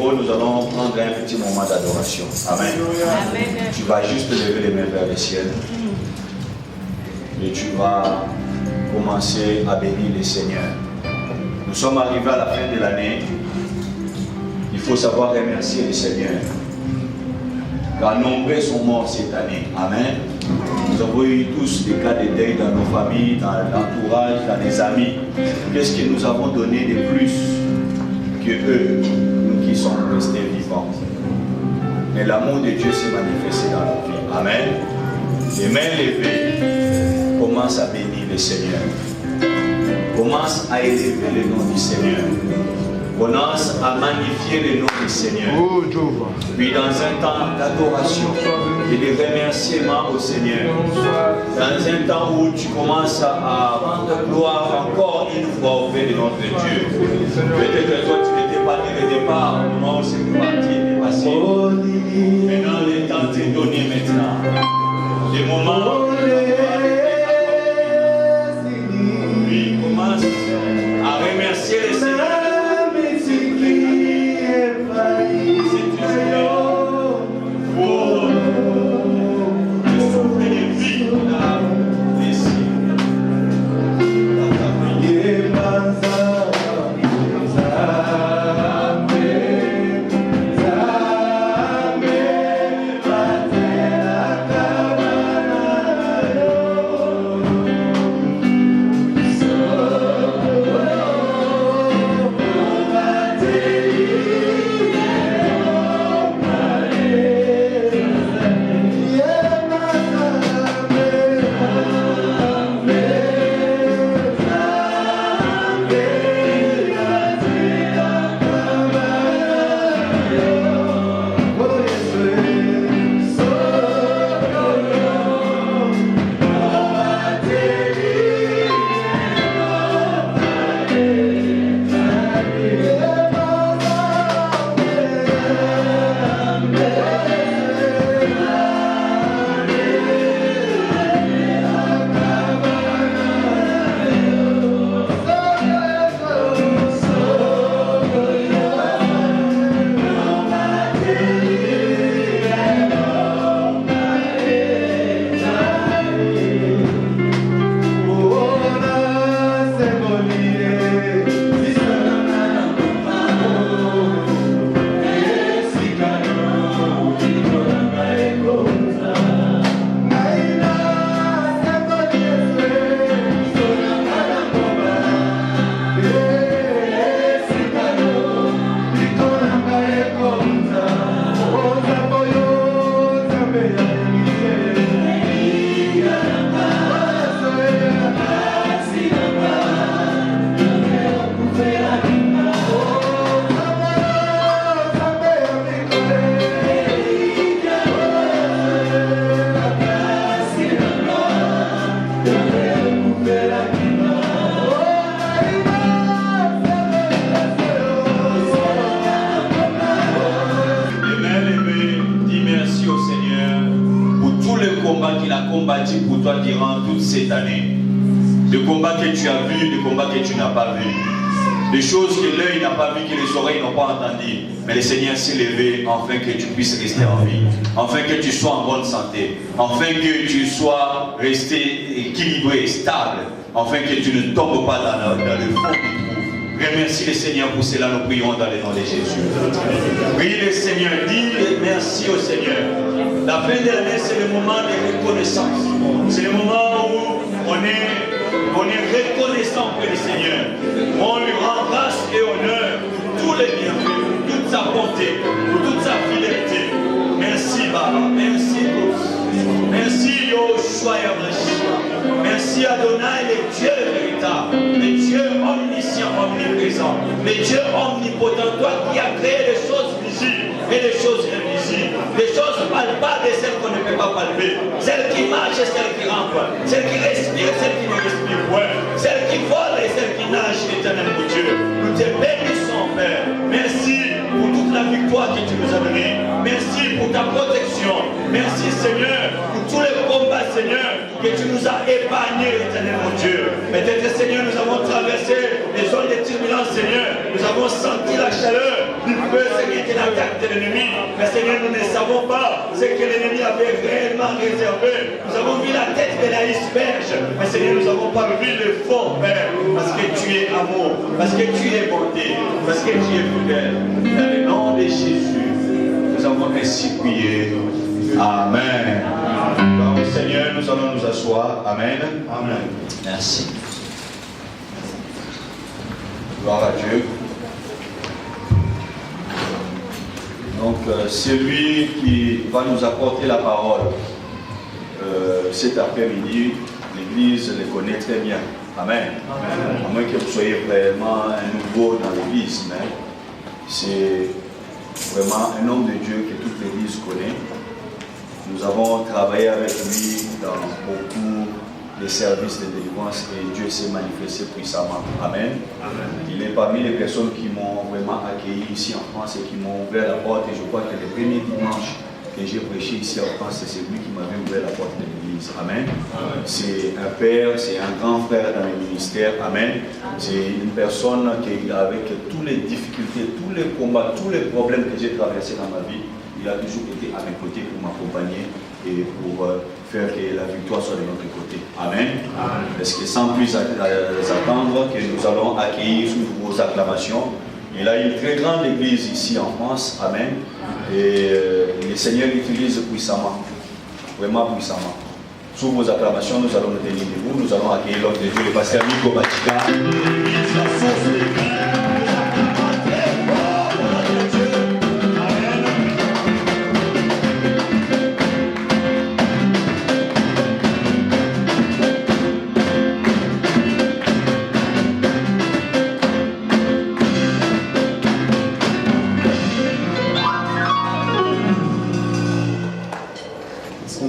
bureau, nous allons prendre un petit moment d'adoration. Amen. Amen. Tu vas juste lever les mains vers le ciel. Et tu vas commencer à bénir le Seigneur. Nous sommes arrivés à la fin de l'année. Il faut savoir remercier le Seigneur. Car nombreux sont morts cette année. Amen. Nous avons eu tous des cas de deuil dans nos familles, dans l'entourage, dans les amis. Qu'est-ce que nous avons donné de plus que eux, nous qui sommes restés vivants? Mais l'amour de Dieu s'est manifesté dans nos vies. Amen. Les mains levées, commence à bénir le Seigneur. Commence à élever le nom du Seigneur. Commence à magnifier le nom du Seigneur. Puis dans un temps d'adoration et de remerciement au Seigneur, dans un temps où tu commences à rendre gloire encore une fois au Père de notre Dieu. Peut-être que toi tu n'étais pas dès le départ, au moment où c'est parti est passé. Maintenant le temps t'est donné maintenant. Des moments où oui, commence à remercier le Seigneur. Des choses que l'œil n'a pas vues, que les oreilles n'ont pas entendues. Mais le Seigneur s'est levé afin que tu puisses rester en vie, afin que tu sois en bonne santé, afin que tu sois resté équilibré, stable, afin que tu ne tombes pas dans le fond du trou. Remercie le Seigneur pour cela, nous prions dans le nom de Jésus. Prie le Seigneur, dis merci au Seigneur. La fin de l'année, c'est le moment de reconnaissance. C'est le moment où on est reconnaissant pour le Seigneur. On lui rend grâce et honneur pour tous les bienfaits, pour toute sa bonté, pour toute sa fidélité. Merci Baba, merci tous. Merci Yoshua Yamashia. Merci Adonai, le Dieu véritable, le Dieu omniscient, omniprésent, le Dieu omnipotent, toi qui as créé les choses visibles et les choses invisibles, les choses palpables et celles qu'on ne peut pas palper, celles qui marchent et celles qui rampent, celles qui respirent et celles qui ne respirent point, celles qui volent et celles qui nagent, éternel mon Dieu. Nous te bénissons, Père. Merci pour toute la victoire que tu nous as donnée. Merci pour ta protection. Merci, Seigneur, pour tous les combats, Seigneur, que tu nous as épargnés, éternel mon Dieu. Peut-être, Seigneur, nous avons traversé les zones de turbulence, Seigneur. Nous avons senti la chaleur. du feu, ce qui était l'attaque de l'ennemi. Mais Seigneur, nous ne savons pas ce que l'ennemi avait réellement réservé. Nous avons vu la tête de l'iceberg. Mais Seigneur, nous n'avons pas vu le fond, Père. Parce que tu es amour, parce que tu es bonté, parce que tu es fidèle. Dans le nom de Jésus, nous avons ainsi prié. Amen. Donc, Seigneur, nous allons nous asseoir. Amen. Amen. Merci. Gloire à Dieu. Donc, celui qui va nous apporter la parole cet après-midi, l'Église le connaît très bien. Amen. Amen. À moins que vous soyez vraiment un nouveau dans l'Église, mais c'est vraiment un homme de Dieu que toute l'Église connaît. Nous avons travaillé avec lui dans beaucoup de services de délivrance et Dieu s'est manifesté puissamment. Amen. Amen. Il est parmi les personnes qui m'ont vraiment accueilli ici en France et qui m'ont ouvert la porte. Et je crois que le premier dimanche que j'ai prêché ici en France, c'est lui qui m'avait ouvert la porte de l'église. Amen. Amen. C'est un père, c'est un grand frère dans le ministère. Amen. C'est une personne qui, avec toutes les difficultés, tous les combats, tous les problèmes que j'ai traversés dans ma vie, il a toujours été à mes côtés pour m'accompagner et pour faire que la victoire soit de notre côté. Amen. Amen. Parce que sans plus attendre que nous allons accueillir sous vos acclamations. Il a une très grande église ici en France. Amen. Et le Seigneur l'utilise puissamment. Vraiment puissamment. Sous vos acclamations, nous allons nous tenir debout. Nous allons accueillir l'homme de Dieu, le pasteur Nico Batika.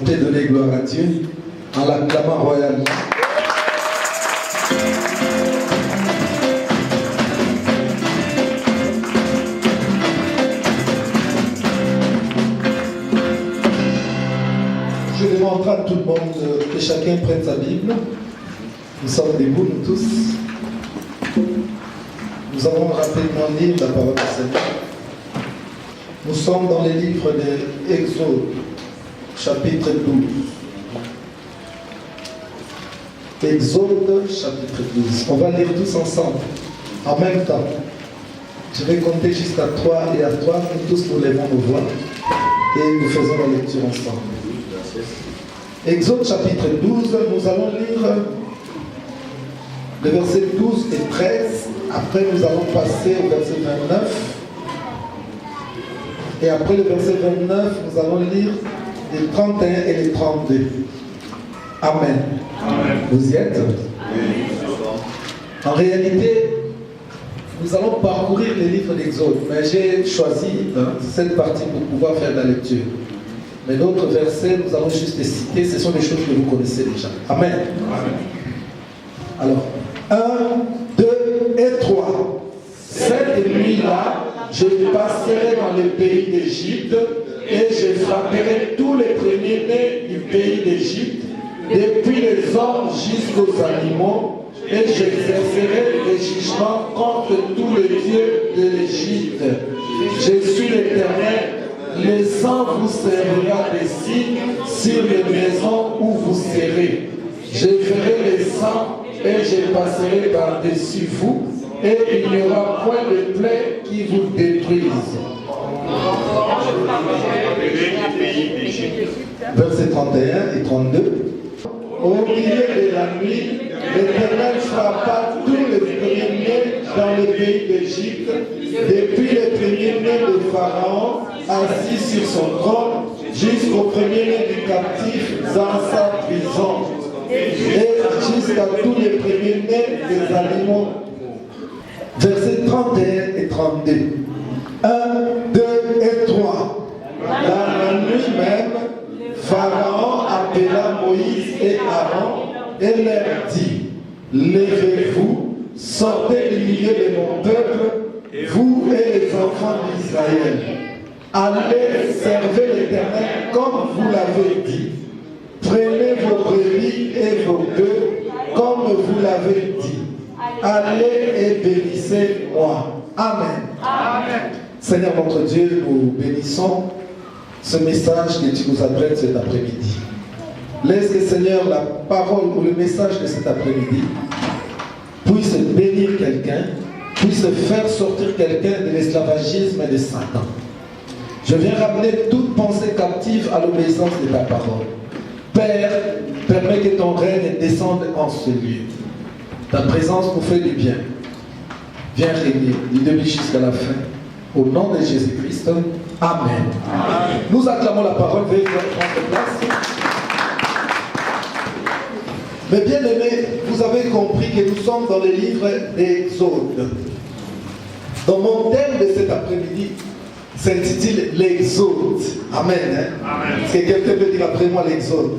Donner gloire à Dieu en l'acclamant royalement. Je demande à tout le monde que chacun prenne sa Bible. Nous sommes debout, nous tous. Nous allons rapidement lire la parole du Seigneur. Nous sommes dans les livres de Exode. Chapitre 12. Exode, chapitre 12. On va lire tous ensemble, en même temps. Je vais compter jusqu'à 3 et à 3, nous tous nous levons nos voix et nous faisons la lecture ensemble. Exode, chapitre 12, nous allons lire le verset 12 et 13. Après, nous allons passer au verset 29. Et après le verset 29, nous allons lire les 31 et les 32. Amen. Amen. Vous y êtes? Oui. En réalité, nous allons parcourir les livres d'Exode, mais j'ai choisi cette partie pour pouvoir faire la lecture. Mais d'autres versets, nous allons juste les citer, ce sont des choses que vous connaissez déjà. Amen. Amen. Alors, 1, 2 et 3. Cette nuit-là, je passerai dans le pays d'Égypte et je frapperai tous les premiers-nés du pays d'Égypte, depuis les hommes jusqu'aux animaux, et j'exercerai des jugements contre tous les dieux de l'Égypte. Je suis l'Éternel, le sang vous servira de signe sur les maisons où vous serez. Je ferai le sang et je passerai par-dessus vous, et il n'y aura point de plaie qui vous détruise. Versets 31 et 32. Au milieu de la nuit, l'Éternel frappa tous les premiers-nés dans le pays d'Égypte, depuis les premiers-nés de Pharaon, assis sur son trône, jusqu'au premier-né du captif dans sa prison, et jusqu'à tous les premiers-nés des animaux. Versets 31 et 32. 1, 2 et 3. Dans la nuit même, Pharaon appela Moïse et Aaron et leur dit: levez-vous, sortez du milieu de mon peuple, vous et les enfants d'Israël. Allez, servez l'Éternel comme vous l'avez dit. Prenez vos brebis et vos bœufs comme vous l'avez dit. Allez et bénissez-moi. Amen. Amen. Seigneur notre Dieu, nous bénissons ce message que tu nous adresses cet après-midi. Laisse que, Seigneur, la parole ou le message de cet après-midi puisse bénir quelqu'un, puisse faire sortir quelqu'un de l'esclavagisme de Satan. Je viens ramener toute pensée captive à l'obéissance de ta parole. Père, permets que ton règne descende en ce lieu. Ta présence nous fait du bien. Viens régner du début jusqu'à la fin. Au nom de Jésus-Christ. Amen. Amen. Nous acclamons la parole. Veuillez prendre place. Mais bien aimés, vous avez compris que nous sommes dans le livre d'Exode. Donc mon thème de cet après-midi s'intitule l'Exode. Amen. Amen. Est-ce que quelqu'un peut dire après moi l'Exode?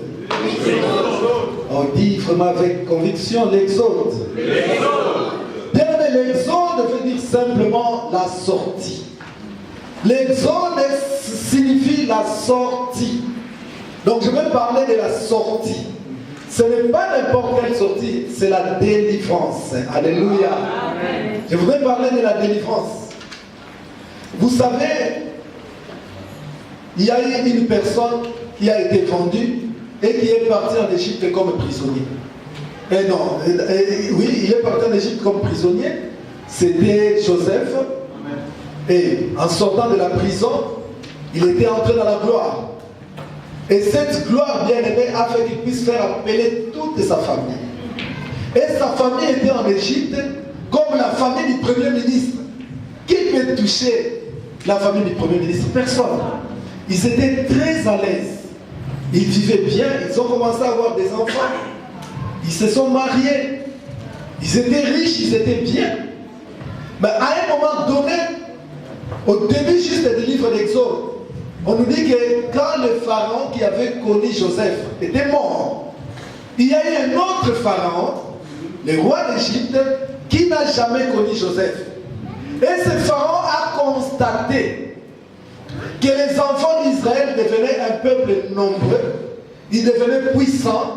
On dit vraiment avec conviction l'Exode. Bien aimé, l'Exode veut dire simplement la sortie. L'exode signifie la sortie. Donc je vais parler de la sortie. Ce n'est pas n'importe quelle sortie, c'est la délivrance. Alléluia. Amen. Je voudrais parler de la délivrance. Vous savez, il y a eu une personne qui a été vendue et qui est partie en Égypte comme prisonnier. Et non, oui, il est parti en Égypte comme prisonnier. C'était Joseph. Et en sortant de la prison, il était entré dans la gloire. Et cette gloire bien-aimée a fait qu'il puisse faire appeler toute sa famille. Et sa famille était en Égypte comme la famille du Premier ministre. Qui peut toucher la famille du Premier ministre? Personne. Ils étaient très à l'aise. Ils vivaient bien. Ils ont commencé à avoir des enfants. Ils se sont mariés. Ils étaient riches. Ils étaient bien. Mais à un moment donné, au début juste du livre d'Exode, on nous dit que quand le pharaon qui avait connu Joseph était mort, il y a eu un autre pharaon, le roi d'Égypte, qui n'a jamais connu Joseph. Et ce pharaon a constaté que les enfants d'Israël devenaient un peuple nombreux, ils devenaient puissants.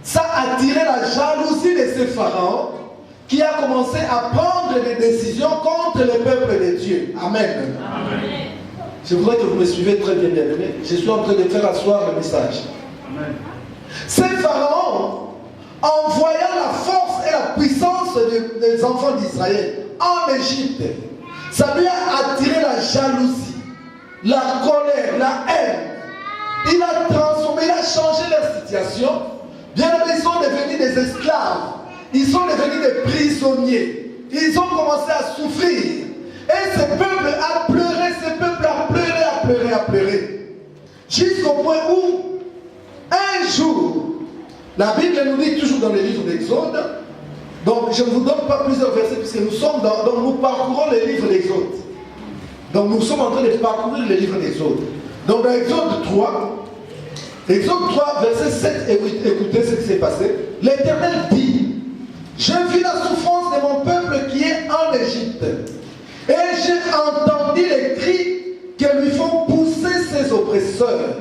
Ça a attiré la jalousie de ce pharaon qui a commencé à prendre des décisions contre le peuple de Dieu. Amen. Amen. Je voudrais que vous me suivez très bien, bien aimé. Je suis en train de faire asseoir le message. Amen. Ce pharaon, en voyant la force et la puissance des enfants d'Israël en Égypte, ça lui a attiré la jalousie, la colère, la haine. Il a transformé, il a changé leur situation. Bien aimé, ils sont devenus des esclaves. Ils sont devenus des prisonniers. Ils ont commencé à souffrir. Et ce peuple a pleuré, ce peuple a pleuré, a pleuré, a pleuré. Jusqu'au point où, un jour, la Bible nous dit toujours dans le livre d'Exode, donc je ne vous donne pas plusieurs versets puisque nous sommes donc nous parcourons le livre d'Exode. Donc nous sommes en train de parcourir le livre d'Exode. Donc dans Exode 3, versets 7 et 8, écoutez ce qui s'est passé. L'Éternel dit, je vis la souffrance de mon peuple qui est en Égypte. Et j'ai entendu les cris que lui font pousser ses oppresseurs.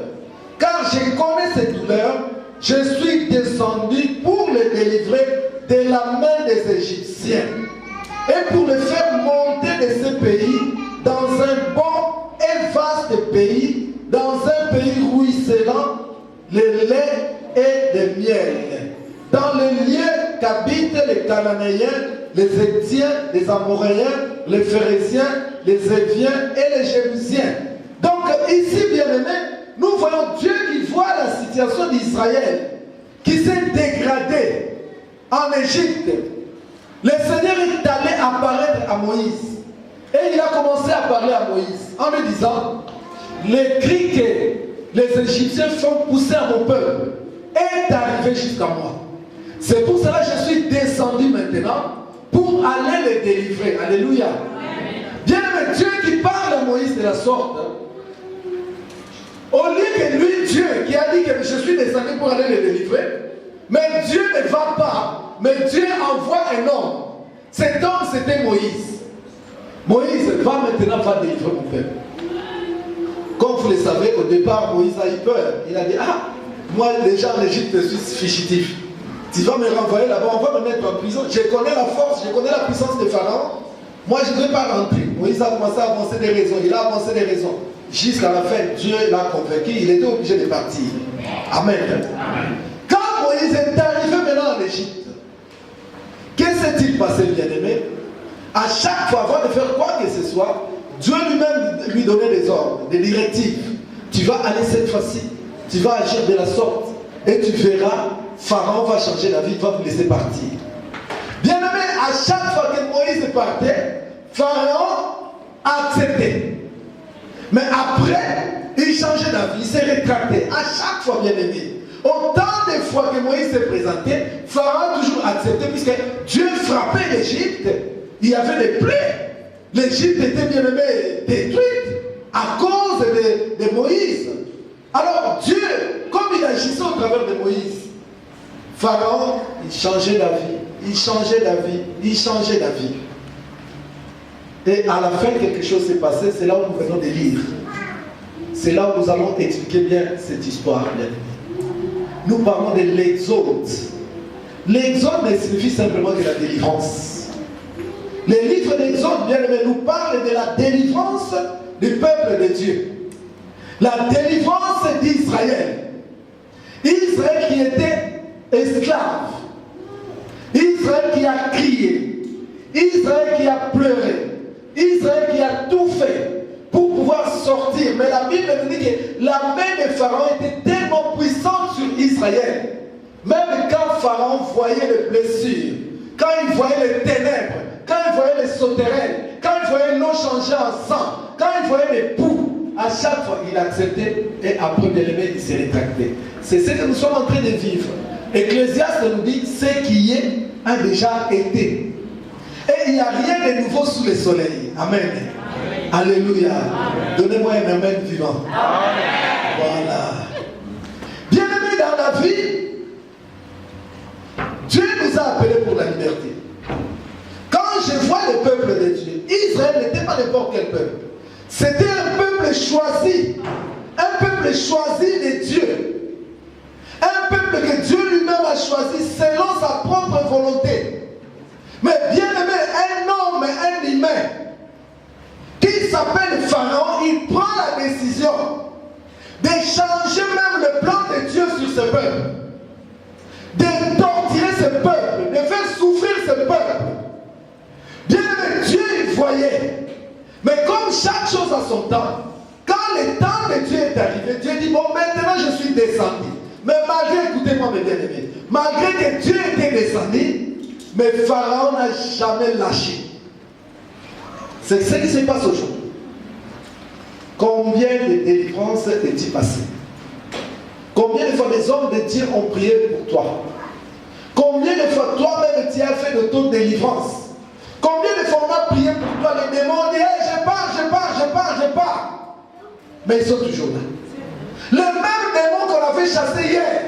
Car je connais ses douleurs, je suis descendu pour le délivrer de la main des Égyptiens. Et pour le faire monter de ce pays dans un bon et vaste pays, dans un pays ruisselant, le lait et le miel. Dans les lieux qu'habitent les Cananéens, les Hétiens, les Amoréens, les Phéréziens, les Éviens et les Jébusiens. Donc ici, bien aimé, nous voyons Dieu qui voit la situation d'Israël qui s'est dégradée en Égypte. Le Seigneur est allé apparaître à Moïse. Et il a commencé à parler à Moïse en lui disant, les cris que les Égyptiens font pousser à mon peuple est arrivé jusqu'à moi. C'est pour cela que je suis descendu maintenant pour aller les délivrer. Alléluia. Bien aimé, Dieu qui parle à Moïse de la sorte, au lieu que lui, Dieu, qui a dit que je suis descendu pour aller les délivrer, mais Dieu ne va pas, mais Dieu envoie un homme. Cet homme, c'était Moïse. Moïse va maintenant délivrer mon peuple. Comme vous le savez, au départ, Moïse a eu peur. Il a dit, moi déjà en Égypte, je suis fugitif. Tu vas me renvoyer là-bas, on va me mettre en prison. Je connais la force, je connais la puissance de Pharaon. Moi, je ne vais pas rentrer. Moïse a commencé à avancer des raisons. Il a avancé des raisons. Jusqu'à la fin, Dieu l'a convaincu. Il était obligé de partir. Amen. Quand Moïse est arrivé maintenant en Égypte, qu'est-ce qui s'est-il passé, bien-aimé? À chaque fois, avant de faire quoi que ce soit, Dieu lui-même lui donnait des ordres, des directives. Tu vas aller cette fois-ci, tu vas agir de la sorte. Et tu verras, Pharaon va changer la vie, il va vous laisser partir. Bien-aimé, à chaque fois que Moïse partait, Pharaon acceptait. Mais après, il changeait d'avis, il s'est rétracté. À chaque fois, bien-aimé. Autant de fois que Moïse s'est présenté, Pharaon a toujours accepté, puisque Dieu frappait l'Égypte. Il y avait des plaies. L'Égypte était, bien-aimé, détruite à cause de Moïse. Alors Dieu, comme il agissait au travers de Moïse, Pharaon, il changeait d'avis, il changeait d'avis, il changeait d'avis. Et à la fin, quelque chose s'est passé, c'est là où nous venons de lire. C'est là où nous allons expliquer bien cette histoire. Nous parlons de l'exode. L'exode ne signifie simplement que la délivrance. Les livres d'Exode, bien aimé, nous parlent de la délivrance du peuple de Dieu. La délivrance d'Israël. Israël qui était esclave. Israël qui a crié. Israël qui a pleuré. Israël qui a tout fait pour pouvoir sortir. Mais la Bible nous dit que la main de Pharaon était tellement puissante sur Israël. Même quand Pharaon voyait les blessures, quand il voyait les ténèbres, quand il voyait les sauterelles, quand il voyait l'eau changer en sang, quand il voyait les poux, à chaque fois il acceptait et après bien aimé il s'est rétracté. C'est ce que nous sommes en train de vivre. Ecclésiaste nous dit ce qui est a déjà été. Et il n'y a rien de nouveau sous le soleil. Amen. Amen. Alléluia. Donnez-moi un amen vivant. Amen. Voilà. Bien aimé dans la vie, Dieu nous a appelés pour la liberté. Quand je vois le peuple de Dieu, Israël n'était pas n'importe quel peuple. C'était un peuple choisi. Un peuple choisi de Dieu. Un peuple que Dieu lui-même a choisi selon sa propre volonté. Mais bien aimé, un homme, un humain, qui s'appelle Pharaon, il prend la décision de changer même le plan de Dieu sur ce peuple. De torturer ce peuple, de faire souffrir ce peuple. Bien aimé, Dieu il voyait. Mais comme chaque chose a son temps, quand le temps de Dieu est arrivé, Dieu dit, bon maintenant je suis descendu. Mais malgré, écoutez-moi mes bien-aimés, malgré que Dieu était descendu, mais Pharaon n'a jamais lâché. C'est ce qui se passe aujourd'hui. Combien de délivrances est-il passé? Combien de fois les hommes de Dieu ont prié pour toi? Combien de fois toi-même tu as fait de ton délivrance? Combien de fois on a prié pour toi? Les démons disent hey, je pars. Mais ils sont toujours là. Les mêmes démons qu'on avait chassés hier.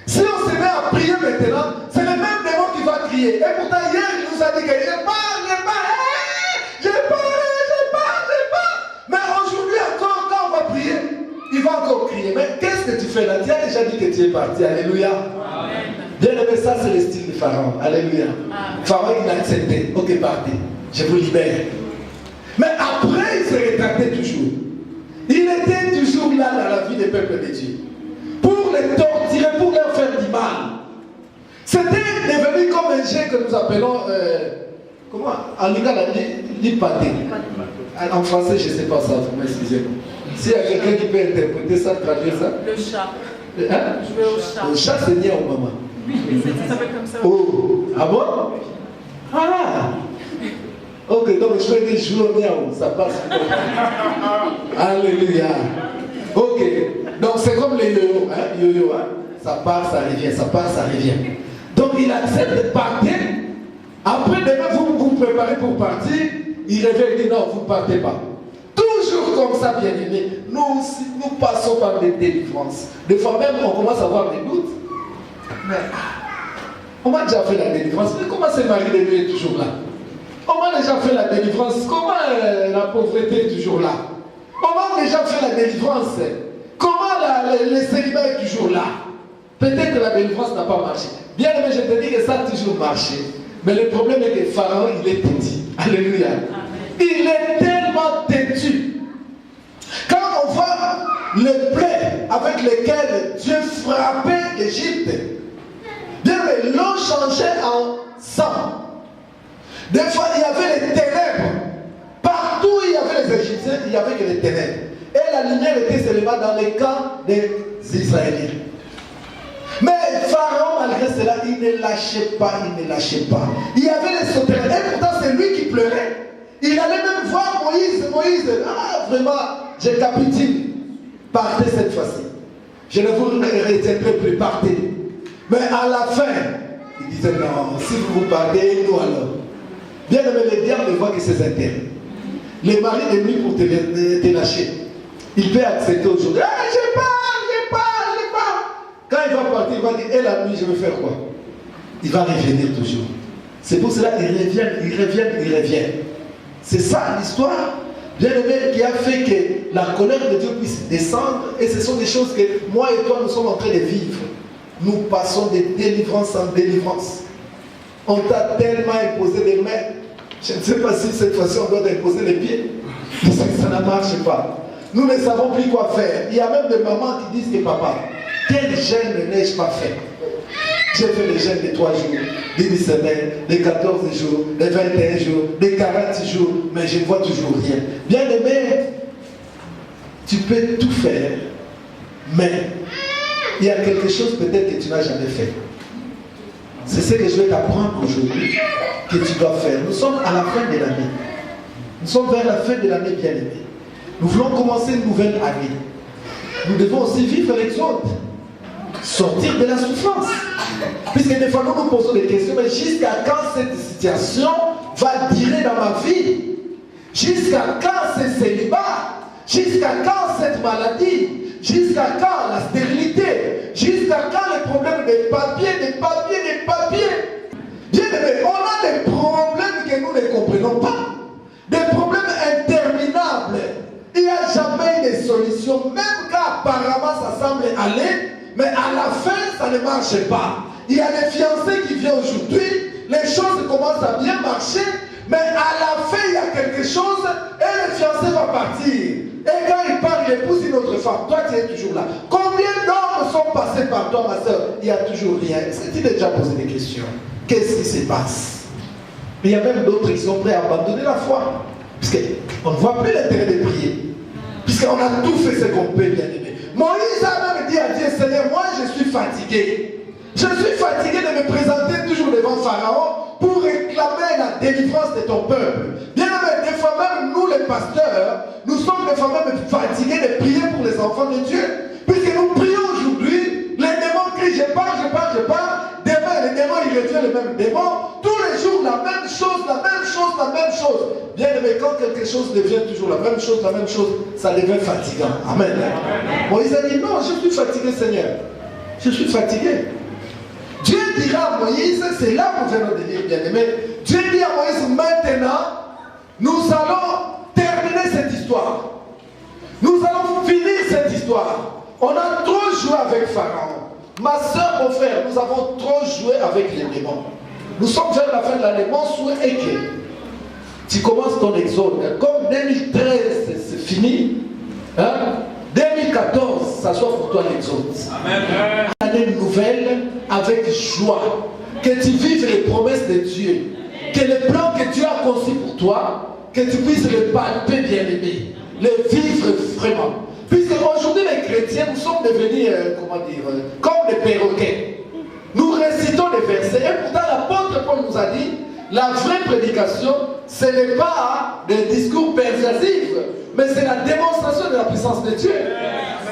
Si on se met à prier maintenant, c'est le même démon qui va crier. Et pourtant hier il nous a dit que je pars. Mais aujourd'hui encore, quand on va prier, il va encore crier. Mais qu'est-ce que tu fais là? Tu as déjà dit que tu es parti. Alléluia. Amen. Bien aimé, ça c'est le style de Pharaon. Alléluia. Amen. Pharaon il a accepté. Ok, partez. Je vous libère. Mais après, il se rétractait toujours. Il était toujours là dans la vie des peuples de Dieu. Pour les torturer, pour leur faire du mal. C'était devenu comme un jeu que nous appelons, comment? En lingala, l'ipate. En français, je ne sais pas ça, vous m'excusez. S'il y a quelqu'un qui peut interpréter ça, traduire ça. Le chat. Hein? Jouer au chat. Le chat, c'est niais au maman. Oui, ça s'appelle comme ça. Oh, ah bon? Ah! Ok, donc je vais dire jouer au miaou, ça passe. Alléluia. Ok, donc c'est comme les yo-yo, hein? Yo-yo, hein? Ça part, ça revient, ça part, ça revient. Donc il accepte de partir. Après, demain, vous vous préparez pour partir. Il revient et dit non, vous ne partez pas. Toujours comme ça, bien aimé. Nous passons par des délivrances. Des fois même, on commence à avoir des doutes. Mais on m'a déjà fait la délivrance. Mais comment ce mari de lui est toujours là? On m'a déjà fait la délivrance. Comment la pauvreté est toujours là? On m'a déjà fait la délivrance. Comment le célibat est toujours là? Peut-être que la délivrance n'a pas marché. Bien aimé, je te dis que ça a toujours marché. Mais le problème est que Pharaon, il est petit. Alléluia. Il est tellement têtu. Quand on voit les plaies avec lesquelles Dieu frappait l'Égypte, bien mais l'eau changeait en sang. Des fois, il y avait les ténèbres. Partout où il y avait les Égyptiens, il n'y avait que les ténèbres. Et la lumière était seulement dans les camps des Israéliens. Mais Pharaon, malgré cela, il ne lâchait pas, il ne lâchait pas. Il y avait les sauterelles. Et pourtant, c'est lui qui pleurait. Il allait même voir Moïse. Moïse, ah, vraiment, je capitule. Partez cette fois-ci. Je ne vous retiendrai plus, partez. Mais à la fin, il disait non, si vous vous partez, nous alors. Bien aimé, le diable ne voit que ses intérêts. Les maris de nuit pour te lâcher. Il peut accepter aujourd'hui. Ah, je pars. Quand il va partir, il va dire, et la nuit, je vais faire quoi? Il va revenir toujours. C'est pour cela qu'il revient. C'est ça l'histoire, bien aimé, qui a fait que la colère de Dieu puisse descendre. Et ce sont des choses que moi et toi, nous sommes en train de vivre. Nous passons de délivrance en délivrance. On t'a tellement imposé des mains. Je ne sais pas si cette fois-ci on doit imposer les pieds. Parce que ça ne marche pas. Nous ne savons plus quoi faire. Il y a même des mamans qui disent que papa, quel jeûne n'ai-je pas fait? J'ai fait les jeûnes de 3 jours, d'une semaine, de 14 jours, de 21 jours, de 40 jours, mais je ne vois toujours rien. Bien aimé, tu peux tout faire, mais il y a quelque chose peut-être que tu n'as jamais fait. C'est ce que je vais t'apprendre aujourd'hui, que tu dois faire. Nous sommes à la fin de l'année. Nous sommes vers la fin de l'année, bien aimé. Nous voulons commencer une nouvelle année. Nous devons aussi vivre l'exode. Sortir de la souffrance. Puisque des fois nous nous posons des questions, mais jusqu'à quand cette situation va durer dans ma vie? Jusqu'à quand ce célibat? Jusqu'à quand cette maladie? Jusqu'à quand la stérilité? Jusqu'à quand les problèmes des papiers? Bien aimé, on a des problèmes que nous ne comprenons pas. Des problèmes interminables. Il n'y a jamais de solution, même quand apparemment ça semble aller. Mais à la fin, ça ne marche pas. Il y a des fiancés qui viennent aujourd'hui, les choses commencent à bien marcher, mais à la fin, il y a quelque chose et le fiancé va partir. Et quand il part, il épouse une autre femme. Toi, tu es toujours là. Combien d'hommes sont passés par toi, ma soeur? Il n'y a toujours rien. Est-ce que tu t'es déjà posé des questions? Qu'est-ce qui se passe? Mais il y a même d'autres qui sont prêts à abandonner la foi. Puisqu'on ne voit plus l'intérêt de prier. Puisqu'on a tout fait ce qu'on peut, bien aimé. Moïse a même dit à Dieu, Seigneur, moi je suis fatigué. Je suis fatigué de me présenter toujours devant Pharaon pour réclamer la délivrance de ton peuple. Bien aimé, des fois même nous les pasteurs, nous sommes des fois même fatigués de prier pour les enfants de Dieu. Puisque nous prions aujourd'hui, les démons crient, je pars. Demain, les démons, ils reviennent les mêmes démons. Tous les jours, la même chose. Bien aimé, quand quelque chose devient toujours la même chose, ça devient fatigant. Amen. Moïse a dit, non, je suis fatigué, Seigneur. Je suis fatigué. Dieu dira à Moïse, c'est là que nous venons de dire, bien aimé. Dieu dit à Moïse, maintenant, nous allons terminer cette histoire. Nous allons finir cette histoire. On a trop joué avec Pharaon. Ma soeur, mon frère, nous avons trop joué avec les démons. Nous sommes vers la fin de l'année. Mon souhait est que tu commences ton exode. Comme 2013, c'est fini. 2014, ça soit pour toi l'exode. Amen. Une année nouvelle avec joie. Que tu vives les promesses de Dieu. Que les plans que Dieu a conçus pour toi, que tu puisses les palper, bien aimé. Les vivre vraiment. Puisque aujourd'hui les chrétiens, nous sommes devenus, comme des perroquets. Nous récitons des versets. Et pourtant l'apôtre Paul nous a dit, la vraie prédication, ce n'est pas des discours persuasifs, mais c'est la démonstration de la puissance de Dieu.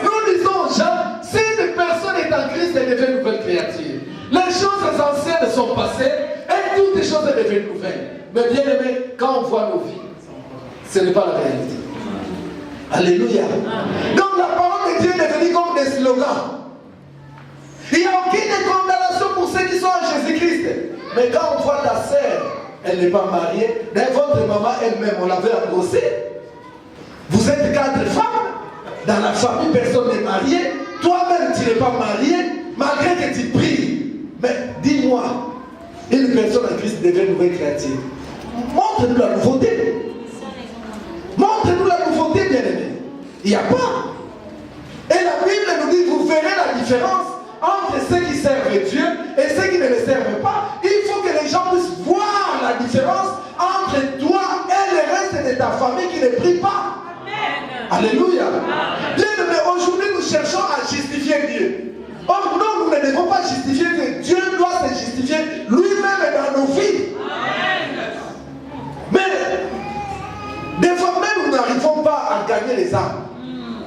Nous disons aux gens, si une personne est en Christ, elle devient une nouvelle créature. Les choses anciennes sont passées et toutes les choses sont devenues nouvelles. Mais bien aimé, quand on voit nos vies, ce n'est pas la réalité. Alléluia. Donc la parole de Dieu est devenue comme des slogans. Il n'y a aucune condamnation pour ceux qui sont en Jésus-Christ. Mais quand on voit ta sœur, elle n'est pas mariée, votre maman elle-même, on l'avait engrossée. Vous êtes 4 femmes. Dans la famille, personne n'est marié. Toi-même, tu n'es pas marié, malgré que tu pries. Mais dis-moi, une personne en Christ devient une nouvelle créature. montre-nous la nouveauté. Montre-nous la nouveauté, bien-aimé. Il n'y a pas. Et la Bible nous dit, vous verrez la différence entre ceux qui servent Dieu et ceux qui ne le servent pas. Il faut que les gens puissent voir la différence entre toi et le reste de ta famille qui ne prie pas. Amen. Alléluia. Bien-aimé, aujourd'hui nous cherchons à justifier Dieu. Or non, nous ne devons pas justifier Dieu. Dieu doit se justifier lui-même dans nos vies. Amen. Mais des fois même nous n'arrivons pas à gagner les âmes.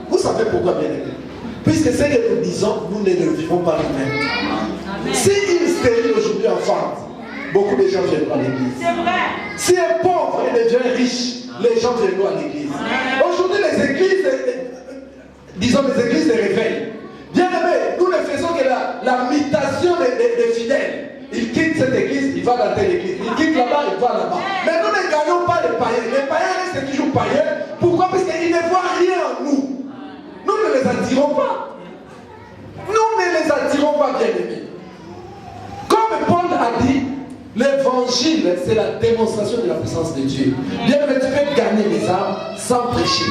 Vous savez pourquoi, bien-aimé? Puisque ce que nous disons, nous ne le vivons pas nous-mêmes. Si une stérile aujourd'hui enfante, beaucoup de gens viennent à l'église. C'est vrai. Si un pauvre devient riche, les gens viennent à l'église. Aujourd'hui, les églises, disons les églises de réveil. Bien aimé, nous ne faisons que la mutation des fidèles. Il quitte cette église, il va dans telle église. Il quitte là-bas, il va là-bas. Mais nous ne gagnons pas les païens. Les païens restent toujours païens. Pourquoi? Parce qu'ils ne voient rien en nous. Nous ne les attirons pas. Nous ne les attirons pas, bien aimés. Comme Paul a dit, l'évangile, c'est la démonstration de la puissance de Dieu. Bien aimé, tu peux gagner les âmes sans prêcher.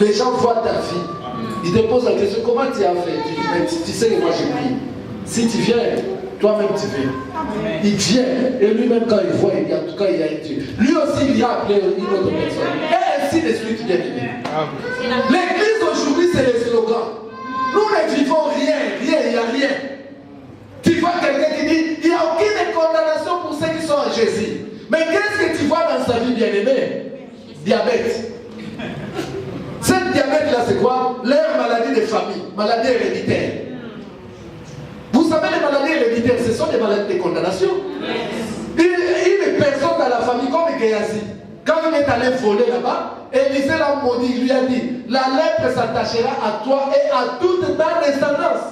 Les gens voient ta vie. Ils te posent la question, comment tu as fait? Tu dis, mais tu sais que moi j'ai pris. Si tu viens, toi-même tu viens. Il vient, et lui-même quand il voit, il dit, en tout cas il y a un Dieu. Lui aussi il a appelé une autre personne. Et ainsi de suite, bien aimé. L'église aujourd'hui, c'est le slogan. Nous ne vivons rien, il n'y a rien. Tu vois quelqu'un qui dit, il n'y a aucune condamnation pour ceux qui sont en Jésus. Mais qu'est-ce que tu vois dans sa vie, bien-aimé? Diabète. Cette diabète-là, c'est quoi? Leur maladie de famille, maladie héréditaire. Vous savez, les maladies héréditaires, ce sont des maladies de condamnation. Une personne dans la famille, comme Géasi, quand il est allé voler là-bas, Élisée l'a maudit, il lui a dit, la lèpre s'attachera à toi et à toute ta descendance.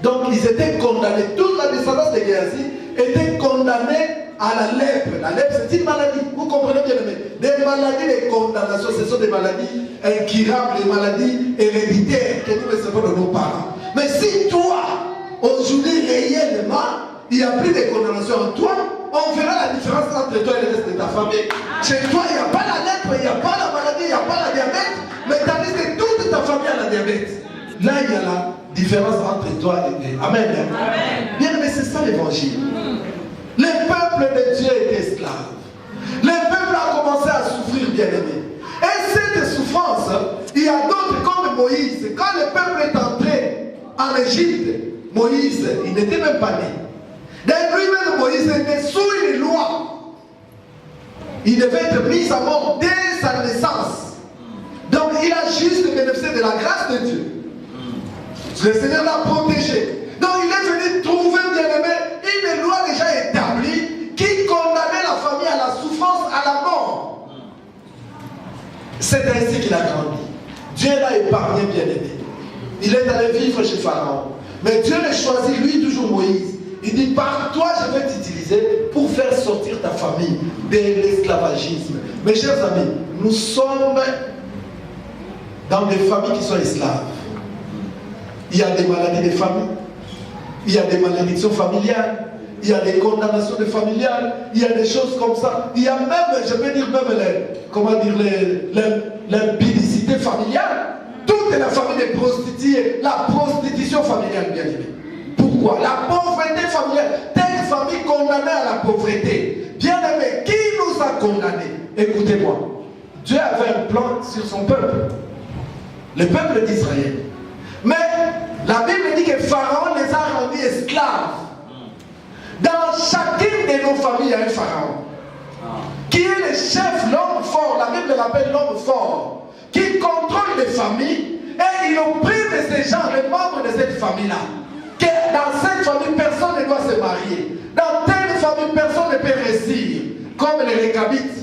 Donc ils étaient condamnés, toute la descendance de Géasi était condamnée à la lèpre. La lèpre, c'est une maladie, vous comprenez bien, mais des maladies de condamnation, ce sont des maladies incurables, des maladies héréditaires que nous recevons de nos parents. Mais si toi, aujourd'hui, réellement, il n'y a plus de condamnation en toi, on verra la différence entre toi et le reste de ta famille. Chez toi, il n'y a pas la lèpre, il n'y a pas la maladie, il n'y a pas la diabète, mais tandis que toute ta famille a la diabète. Là, il y a la différence entre toi et Amen. Amen. Bien, mais c'est ça l'évangile. Le peuple de Dieu est esclave. Le peuple a commencé à souffrir, bien aimé. Et cette souffrance, il y a d'autres comme Moïse. Quand le peuple est entré en Égypte, Moïse, il n'était même pas né. D'ailleurs, lui-même, Moïse était sous une loi. Il devait être mis à mort dès sa naissance. Donc, il a juste bénéficié de la grâce de Dieu. Le Seigneur l'a protégé. Donc, il est venu trouver, bien aimé, une loi déjà établie qui condamnait la famille à la souffrance, à la mort. C'est ainsi qu'il a grandi. Dieu l'a épargné, bien aimé. Il est allé vivre chez Pharaon. Mais Dieu l'a choisi, lui, toujours Moïse. Il dit, par toi, je vais t'utiliser pour faire sortir ta famille de l'esclavagisme. Mes chers amis, nous sommes dans des familles qui sont esclaves. Il y a des maladies de famille, il y a des malédictions familiales, il y a des condamnations de familiales, il y a des choses comme ça. Il y a même, je peux dire même l'impudicité familiale. Toute la famille est prostituée, la prostitution familiale, bien aimé. Pourquoi? La pauvreté familiale. Telle famille condamnée à la pauvreté. Bien aimé, qui nous a condamnés? Écoutez-moi. Dieu avait un plan sur son peuple. Le peuple d'Israël. Mais la Bible dit que Pharaon les a rendus esclaves. Dans chacune de nos familles, il y a un Pharaon. Qui est le chef, l'homme fort. La Bible l'appelle l'homme fort. Qui contrôle les familles. Et il opprime ces gens, les membres de cette famille-là. Que dans cette famille, personne ne doit se marier. Dans telle famille, personne ne peut réussir. Comme les Récabites.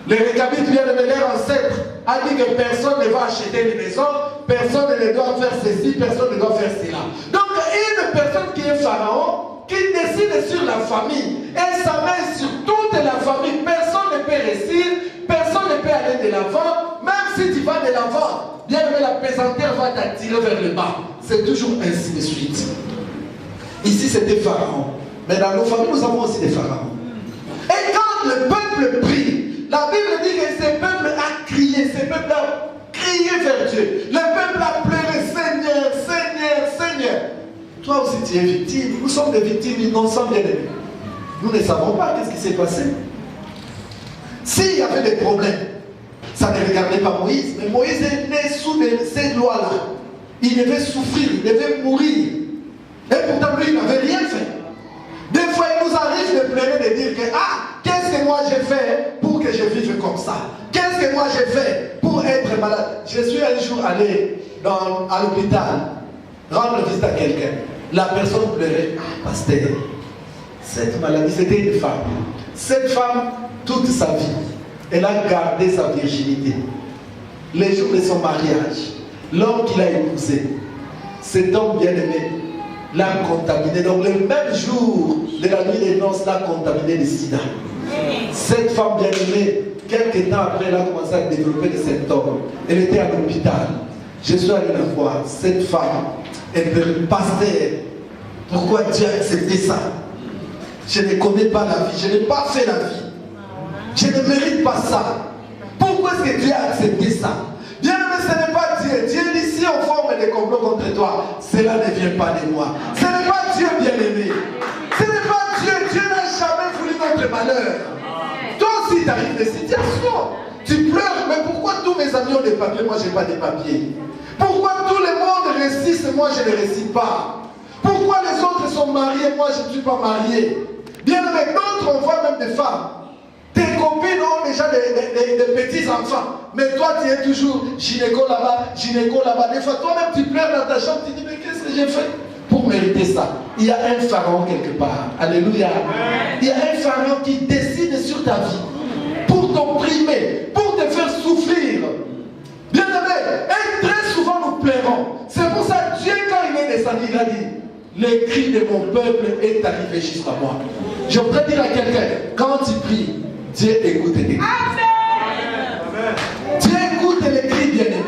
Les Récabites viennent de leur ancêtre. A dit que personne ne va acheter une maison, personne ne doit faire ceci, personne ne doit faire cela. Donc, une personne qui est Pharaon, qui décide sur la famille, et sa main sur toute la famille, personne ne peut réussir, personne ne peut aller de l'avant, même si tu vas de l'avant, bien aimé, la pesanteur va t'attirer vers le bas. C'est toujours ainsi de suite. Ici, c'était Pharaon. Mais dans nos familles, nous avons aussi des pharaons. Et le peuple prie, la Bible dit que ce peuple a crié, ce peuple a crié vers Dieu. Le peuple a pleuré, Seigneur, Seigneur, Seigneur. Toi aussi tu es victime, nous sommes des victimes innocents bien-aimés. Nous ne savons pas qu'est-ce qui s'est passé. S'il y avait des problèmes, ça ne regardait pas Moïse, mais Moïse est né sous ces lois-là. Il devait souffrir, il devait mourir. Et pourtant, lui, il n'avait rien fait. Des fois, il nous arrive de pleurer, de dire que, qu'est-ce que moi j'ai fait pour que je vive comme ça? Qu'est-ce que moi j'ai fait pour être malade? Je suis un jour allé à l'hôpital, rendre visite à quelqu'un. La personne pleurait, pasteur, cette maladie, c'était une femme. Cette femme, toute sa vie, elle a gardé sa virginité. Les jours de son mariage, l'homme qu'il a épousé, cet homme bien-aimé, l'a contaminé. Donc le même jour de la nuit des noces, l'a contaminé de sida. Cette femme bien-aimée, quelques temps après, elle a commencé à développer des symptômes. Elle était à l'hôpital. Je suis allé la voir. Cette femme, elle me dit, pasteur, pourquoi Dieu a accepté ça? Je ne connais pas la vie, je n'ai pas fait la vie. Je ne mérite pas ça. Pourquoi est-ce que Dieu a accepté ça? Bien-aimé, ce n'est pas Dieu. Dieu dit, si on forme des complots contre toi, cela ne vient pas de moi. Ce n'est pas Dieu, bien-aimé. Ce n'est pas Dieu. Dieu n'a jamais voulu notre malheur. Toi aussi, tu arrives des situations. Tu pleures, mais pourquoi tous mes amis ont des papiers, moi je n'ai pas des papiers? Pourquoi tout le monde réussissent, moi je ne réussis pas? Pourquoi les autres sont mariés, moi je ne suis pas marié? Bien-aimé, d'autres, on voit même des femmes. Tes copines ont déjà des petits enfants. Mais toi, tu es toujours gynéco là-bas, gynéco là-bas. Des fois, toi-même, tu pleures dans ta chambre, tu dis, mais qu'est-ce que j'ai fait pour mériter ça? Il y a un pharaon quelque part. Alléluia. Il y a un pharaon qui décide sur ta vie pour t'opprimer, pour te faire souffrir. Bien-aimé, et très souvent nous pleurons. C'est pour ça que Dieu, quand il est descendu, il a dit, le cri de mon peuple est arrivé jusqu'à moi. Je voudrais dire à quelqu'un, quand tu pries, Dieu écoute tes cris. Dieu écoute les cris, bien-aimés.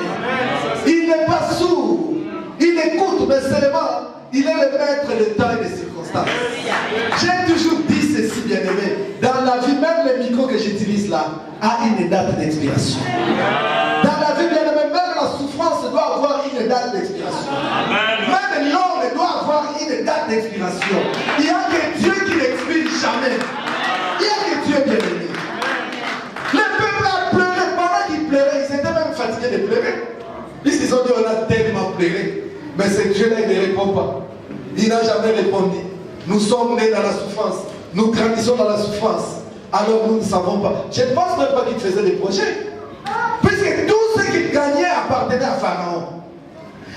Il n'est pas sourd. Il écoute, mais seulement, il est le maître des temps et des circonstances. J'ai toujours dit ceci, bien-aimé. Dans la vie, même le micro que j'utilise là a une date d'expiration. Dans la vie, bien-aimé, même la souffrance doit avoir une date d'expiration. Même l'homme doit avoir une date d'expiration. Il n'y a que Dieu qui n'expire jamais. Il n'y a que Dieu, bien-aimé. Le peuple a pleuré. Pendant qu'ils pleuraient, ils étaient même fatigués de pleurer. Puisqu'ils ont dit, on a tellement pleuré. Mais ce Dieu-là, il ne répond pas. Il n'a jamais répondu. Nous sommes nés dans la souffrance. Nous grandissons dans la souffrance. Alors nous ne savons pas. Je ne pense même pas qu'il faisait des projets. Puisque tout ce qu'il gagnait appartenait à Pharaon.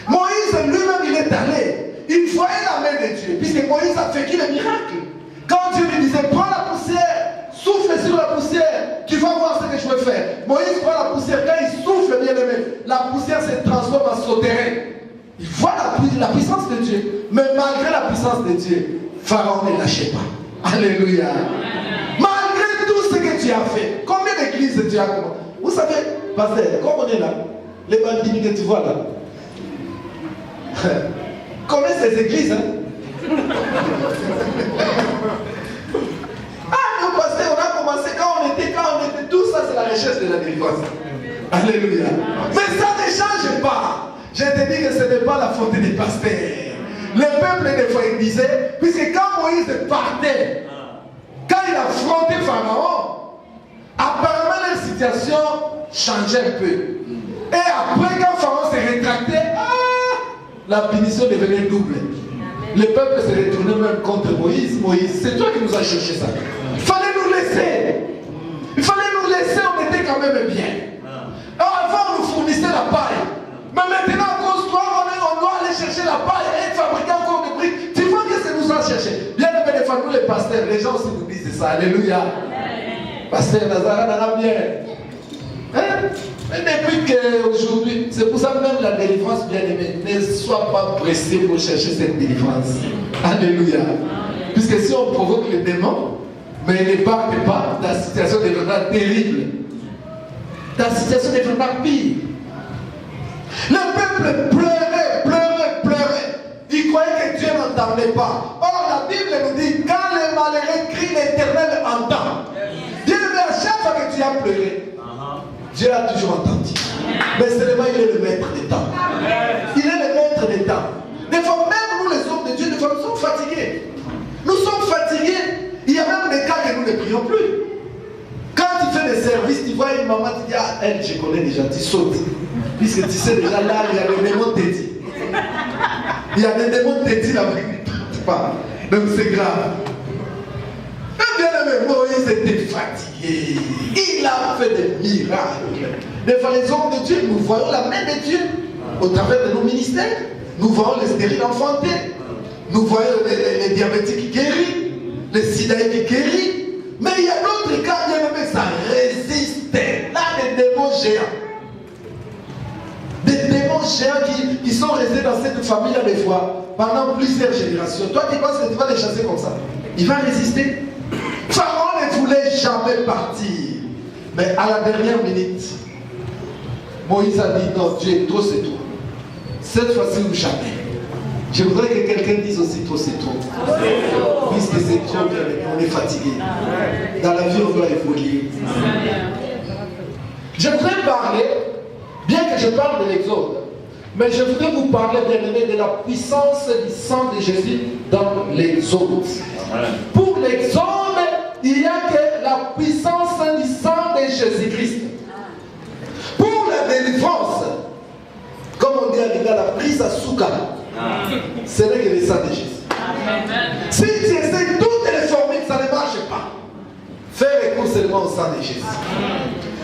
Moïse lui-même, il est allé. Il voyait la main de Dieu. Puisque Moïse a vécu le miracle. Quand Dieu lui disait, prends la poussière, souffle sur la poussière, tu vas voir ce que je vais faire. Moïse prend la poussière, quand il souffle, bien aimé, la poussière se transforme en sauterrain. Il voit la puissance de Dieu. Mais malgré la puissance de Dieu, Pharaon ne lâchait pas. Alléluia. Malgré tout ce que tu as fait, combien d'églises tu as commencé? Vous savez, pasteur, comme on est là, les bandits que tu vois là, combien ces églises, hein? Nous, pasteur, on a commencé quand on était, tout ça, c'est la recherche de la délivrance. Alléluia. Mais ça ne change pas. Je te dis que ce n'est pas la faute des pasteurs. Le peuple, des fois, il disait, puisque quand Moïse partait, quand il a affronté Pharaon, apparemment la situation changeait un peu. Et après, quand Pharaon s'est rétracté, la punition devenait double. Le peuple s'est retourné même contre Moïse. Moïse, c'est toi qui nous as cherché ça. Il fallait nous laisser. Il fallait nous laisser, on était quand même bien. Alors avant, on nous fournissait la paille. Mais maintenant, à cause de toi, on doit aller chercher la paille et fabriquer encore des briques. Tu vois que c'est nous a cherché. Bien aimé des fois, nous les pasteurs, les gens aussi nous disent ça. Alléluia. Pasteur Nazara n'en a bien. Hein? Mais depuis qu'aujourd'hui, c'est pour ça que même la délivrance, bien aimée, ne sois pas pressé pour chercher cette délivrance. Alléluia. Puisque si on provoque les démons, mais ne parte pas, ta situation deviendra terrible. Ta situation deviendra pire. Le peuple pleurait. Il croyait que Dieu n'entendait pas. Or, la Bible nous dit, quand les malheureux crient, l'Éternel entend. Bien tu as pleuré, Dieu a toujours entendu. Mais seulement il est le maître des temps. Il est le maître des temps. Des fois, même nous les hommes de Dieu, des fois nous sommes fatigués. Nous sommes fatigués. Il y a même des cas que nous ne prions plus. Quand tu fais des services, tu vois une maman, tu dis, ah, elle, je connais déjà, tu sautes. Puisque tu sais déjà là, il y a des démons tétis. Il y a des démons tétis là-bas. Donc c'est grave. Un bien-aimé, Moïse était fatigué. Il a fait des miracles. Des fois, les hommes de Dieu, nous voyons la main de Dieu au travers de nos ministères. Nous voyons les stériles enfantés. Nous voyons les diabétiques guéris, les sidaïs qui guéris. Mais il y a d'autres cas, bien aimé, ça résistait. Là, des démons géants. Des démons géants qui sont restés dans cette famille-là des fois pendant plusieurs générations. Toi, tu penses que tu vas les chasser comme ça? Il va résister. Pharaon ne voulait jamais partir. Mais à la dernière minute, Moïse a dit non, Dieu, trop c'est trop. Cette fois-ci ou jamais. Je voudrais que quelqu'un dise aussi trop c'est trop. Puisque c'est trop, on est fatigué. Dans la vie, on doit évoluer. Je voudrais parler, bien que je parle de l'exode, mais je voudrais vous parler, bien aimé, de la puissance du sang de Jésus dans l'exode. Pour l'exode, il n'y a que la puissance du sang de Jésus-Christ. Pour la délivrance, comme on dit à l'État, la prise à Souka, ce n'est que le sang de Jésus. Si tu essaies toutes les formules, ça ne marche pas. Fais recours seulement au sang de Jésus.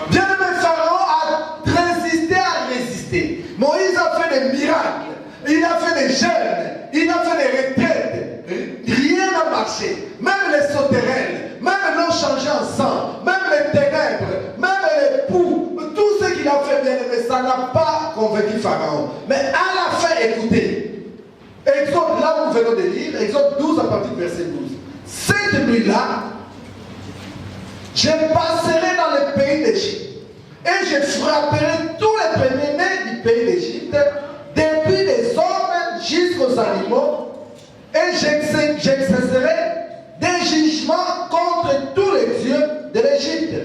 Bien aimé, Pharaon a résisté à résister. Moïse a fait des miracles. Il a fait des jeûnes. Il a fait des retraites. Rien n'a marché. Même les sauterelles, même l'eau changée en sang, même les ténèbres, même les poux, tout ce qu'il a fait, bien aimé, ça n'a pas convaincu Pharaon. Mais à la fin, écoutez. Exode, là où nous venons de lire, Exode 12 à partir du verset 12. Cette nuit-là, je passerai dans le pays d'Égypte et je frapperai tous les premiers-nés du pays d'Égypte, depuis les hommes jusqu'aux animaux, et j'exercerai des jugements contre tous les dieux de l'Égypte.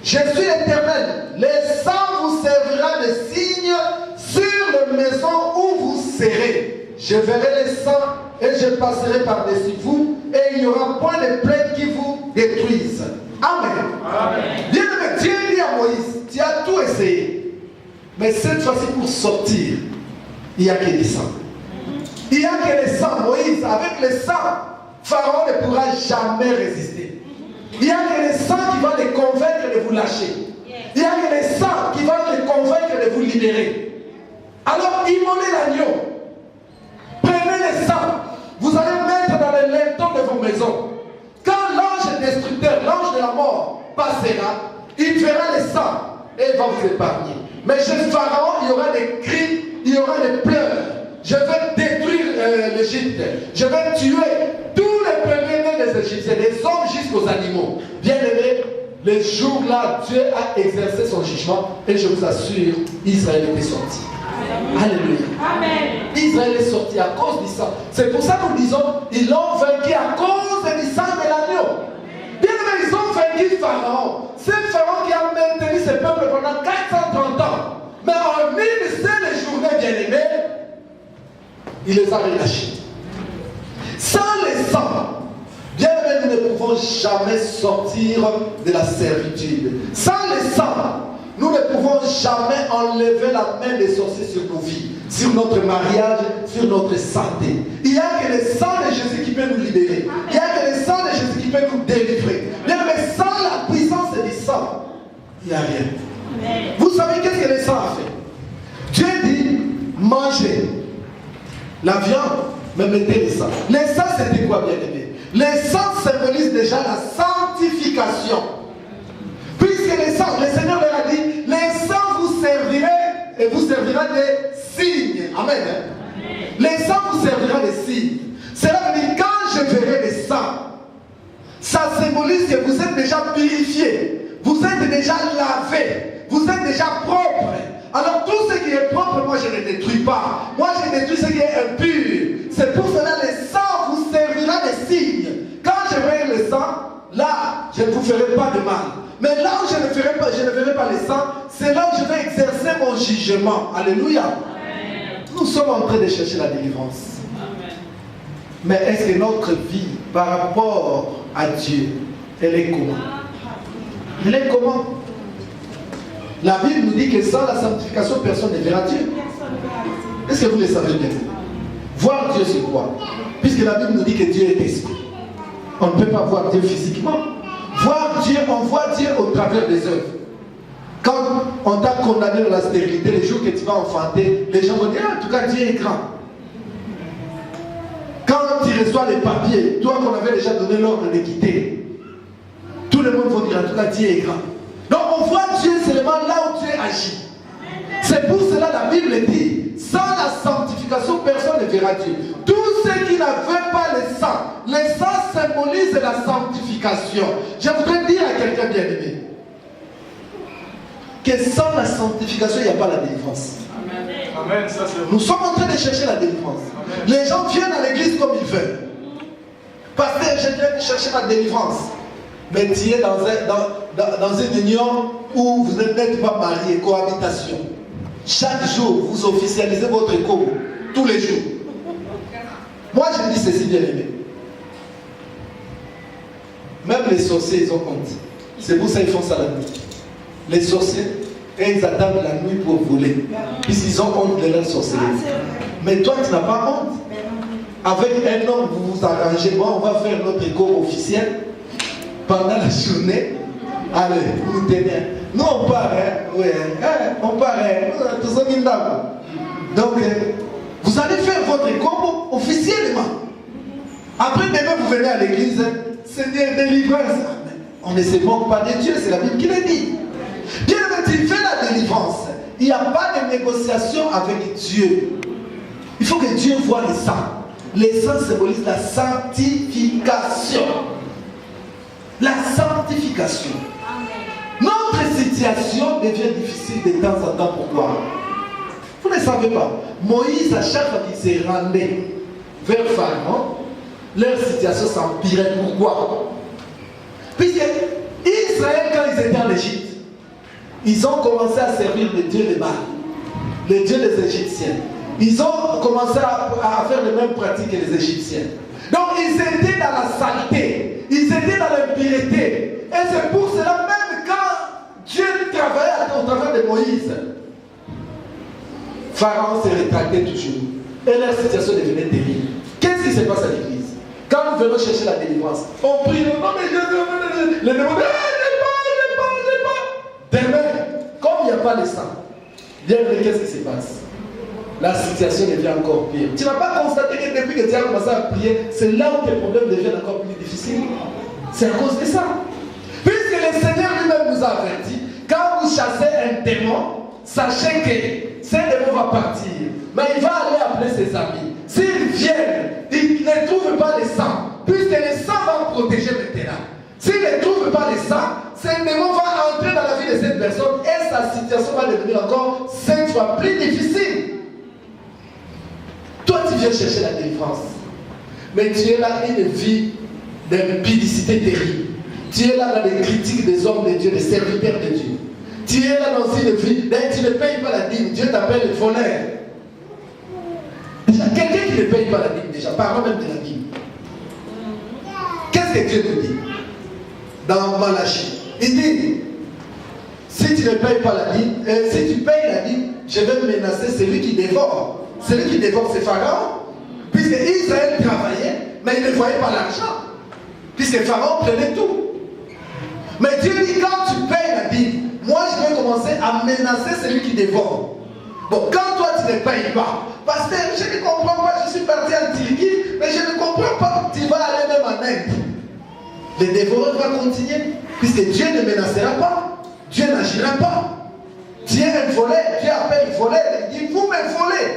Je suis l'Éternel. Le sang vous servira de signe sur les maisons où vous serez. Je verrai le sang et je passerai par-dessus vous, et il n'y aura point de plaie qui vous détruise. Amen. Bien aimé, Dieu dit à Moïse, tu as tout essayé, mais cette fois-ci pour sortir, il n'y a que le sang. Il n'y a que le sang. Moïse, avec le sang, Pharaon ne pourra jamais résister. Il n'y a que le sang qui va les convaincre de vous lâcher. Il n'y a que le sang qui va les convaincre de vous libérer. Alors, immolez l'agneau. Prenez le sang. Vous allez mettre dans les lintons de vos maisons. Quand l'ange destructeur, l'ange de la mort, passera, il verra le sang et il va vous épargner. Mais chez Pharaon, il y aura des cris, il y aura des pleurs. Je vais détruire l'Égypte. Je vais tuer tous les premiers-nés des Égyptiens, des hommes jusqu'aux animaux. Bien aimés, le jour-là, Dieu a exercé son jugement et je vous assure, Israël était sorti. Alléluia. Amen. Israël est sorti à cause du sang. C'est pour ça que nous disons, ils l'ont vaincu à cause du sang de l'agneau. Bien aimé, ils ont vaincu Pharaon. C'est Pharaon qui a maintenu ce peuple pendant 430 ans. Mais en une seule journée, bien aimé, il les a relâchés. Sans le sang, bien aimé, nous ne pouvons jamais sortir de la servitude. Sans le sang, nous ne pouvons jamais enlever la main des sorciers sur nos vies, sur notre mariage, sur notre santé. Il n'y a que le sang de Jésus qui peut nous libérer. Il n'y a que le sang de Jésus qui peut nous délivrer. Bien, mais sans la puissance du sang, il n'y a rien. Vous savez qu'est-ce que le sang a fait? Dieu dit, mangez la viande, mais mettez le sang. Le sang, c'était quoi, bien aimé? Le sang symbolise déjà la sanctification. Puisque le sang, le Seigneur leur a dit, le sang vous servira et vous servira des signes. Amen. Le sang vous servira des signes. Cela veut dire, quand je verrai le sang, ça symbolise que vous êtes déjà purifié, vous êtes déjà lavé, vous êtes déjà propre. Alors tout ce qui est propre, moi je ne détruis pas. Moi je détruis ce qui est impur. C'est pour cela que le sang vous servira des signes. Quand je verrai le sang, là, je ne vous ferai pas de mal. Mais là où je ne je ne verrai pas le sang, c'est là où je vais exercer mon jugement. Alléluia. Nous sommes en train de chercher la délivrance. Mais est-ce que notre vie par rapport à Dieu, elle est comment? Elle est comment? La Bible nous dit que sans la sanctification, personne ne verra Dieu. Est-ce que vous le savez bien? Voir Dieu, c'est quoi? Puisque la Bible nous dit que Dieu est esprit. On ne peut pas voir Dieu physiquement. Voir Dieu, on voit Dieu au travers des œuvres. Quand on t'a condamné à la stérilité, les jours que tu vas enfanter, les gens vont dire, ah, en tout cas, Dieu est grand. Quand tu reçois les papiers, toi qu'on avait déjà donné l'ordre de quitter, tout le monde va dire, en tout cas, Dieu est grand. Donc on voit Dieu seulement là où Dieu agit. C'est pour cela que la Bible dit, sans la sanctification, personne ne verra Dieu. Tous ceux qui ne veulent pas le sang symbolise la sanctification. Je voudrais dire à quelqu'un bien-aimé, que sans la sanctification, il n'y a pas la délivrance. Amen. Ça, nous sommes en train de chercher la délivrance. Amen. Les gens viennent à l'église comme ils veulent. Pasteur, je viens chercher la délivrance. Mais tu es dans une union où vous n'êtes pas mariés, cohabitation. Chaque jour, vous officialisez votre écho, tous les jours. Moi, je dis ceci, bien aimé. Même les sorciers, ils ont honte. C'est pour ça qu'ils font ça la nuit. Les sorciers, ils attendent la nuit pour voler. Puisqu'ils ont honte de leur sorcellerie. Mais toi, tu n'as pas honte. Avec un homme, vous vous arrangez. Bon, on va faire notre écho officiel pendant la journée. Allez, vous tenez. Nous, on part, hein? Oui, hein? On part, hein? Tout ça, donc, vous allez faire votre écho officiellement. Après, demain, vous venez à l'église. Seigneur, délivrance. On ne se moque pas de Dieu, c'est la Bible qui le dit. Bien que tu fais la délivrance, il n'y a pas de négociation avec Dieu. Il faut que Dieu voie le sang. Le sang symbolise la sanctification. La sanctification. Notre situation devient difficile de temps en temps. Pourquoi? Vous ne savez pas. Moïse, à chaque fois qu'il s'est rendu vers Pharaon, leur situation s'empirait. Pourquoi? Puisque Israël, quand ils étaient en Égypte, ils ont commencé à servir le Dieu des Baal, le Dieu des Égyptiens. Ils ont commencé à faire les mêmes pratiques que les Égyptiens. Donc ils étaient dans la saleté, ils étaient dans l'impureté. Et c'est pour cela, même quand Dieu travaillait au travers de Moïse, Pharaon s'est rétracté toujours. Et leur situation devenait terrible. Qu'est-ce qui se passe à l'église? Quand nous venons chercher la délivrance, on prie, non mais je le démon, demain, comme il n'y a pas de sang, bien qu'est-ce qui se passe? La situation devient encore pire. Tu n'as pas constaté que depuis que tu as commencé à prier, c'est là où tes problèmes deviennent encore plus difficiles. C'est à cause de ça. Puisque le Seigneur lui-même nous a averti, quand vous chassez un démon, sachez que ce démon va partir. Mais il va aller appeler ses amis. S'ils viennent, ils ne trouvent pas le sang. Puisque le sang va protéger maintenant. S'ils ne trouvent pas le sang, ce démon va entrer dans la vie de cette personne et sa situation va devenir encore 5 fois plus difficile. Toi, tu viens chercher la délivrance. Mais tu es là une vie d'impudicité terrible. Tu es là dans les critiques des hommes de Dieu, des serviteurs de Dieu. Tu es là dans une vie, tu ne payes pas la dîme. Dieu t'appelle le voleur. Quelqu'un qui ne paye pas la dîme, déjà, parlons même de la dîme. Qu'est-ce que Dieu nous dit dans Malachie? Il dit, si tu ne payes pas la dîme, si tu payes la dîme, je vais menacer celui qui dévore. Celui qui dévore, c'est Pharaon. Puisque Israël travaillait, mais il ne voyait pas l'argent. Puisque Pharaon prenait tout. Mais Dieu dit, quand tu payes la dîme, moi je vais commencer à menacer celui qui dévore. Bon, quand toi tu ne payes pas, pasteur, je ne comprends pas, je suis parti en Turquie, mais je ne comprends pas, tu vas aller même en Inde. Le dévoreur va continuer, puisque Dieu ne menacera pas, Dieu n'agira pas. Dieu est volé, Dieu appelle volé, il dit, vous me volez.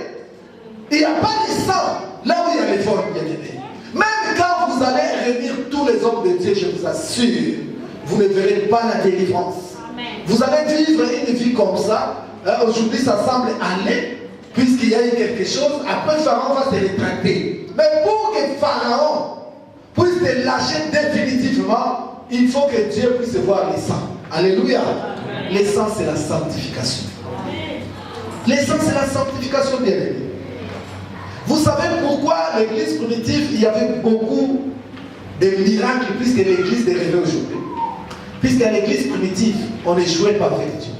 Il n'y a pas de sang là où il y a les vols, bien aimés. Même quand vous allez réunir tous les hommes de Dieu, je vous assure, vous ne verrez pas la délivrance. Amen. Vous allez vivre une vie comme ça. Aujourd'hui, ça semble aller, puisqu'il y a eu quelque chose. Après, Pharaon va se rétracter. Mais pour que Pharaon puisse te lâcher définitivement, il faut que Dieu puisse voir les sangs. Alléluia. L'essence, c'est la sanctification. L'essence, c'est la sanctification, bien aimé. Vous savez pourquoi l'église primitive, il y avait beaucoup de miracles plus que l'église des réveils aujourd'hui. Puisqu'à l'église primitive, on ne jouait pas avec Dieu.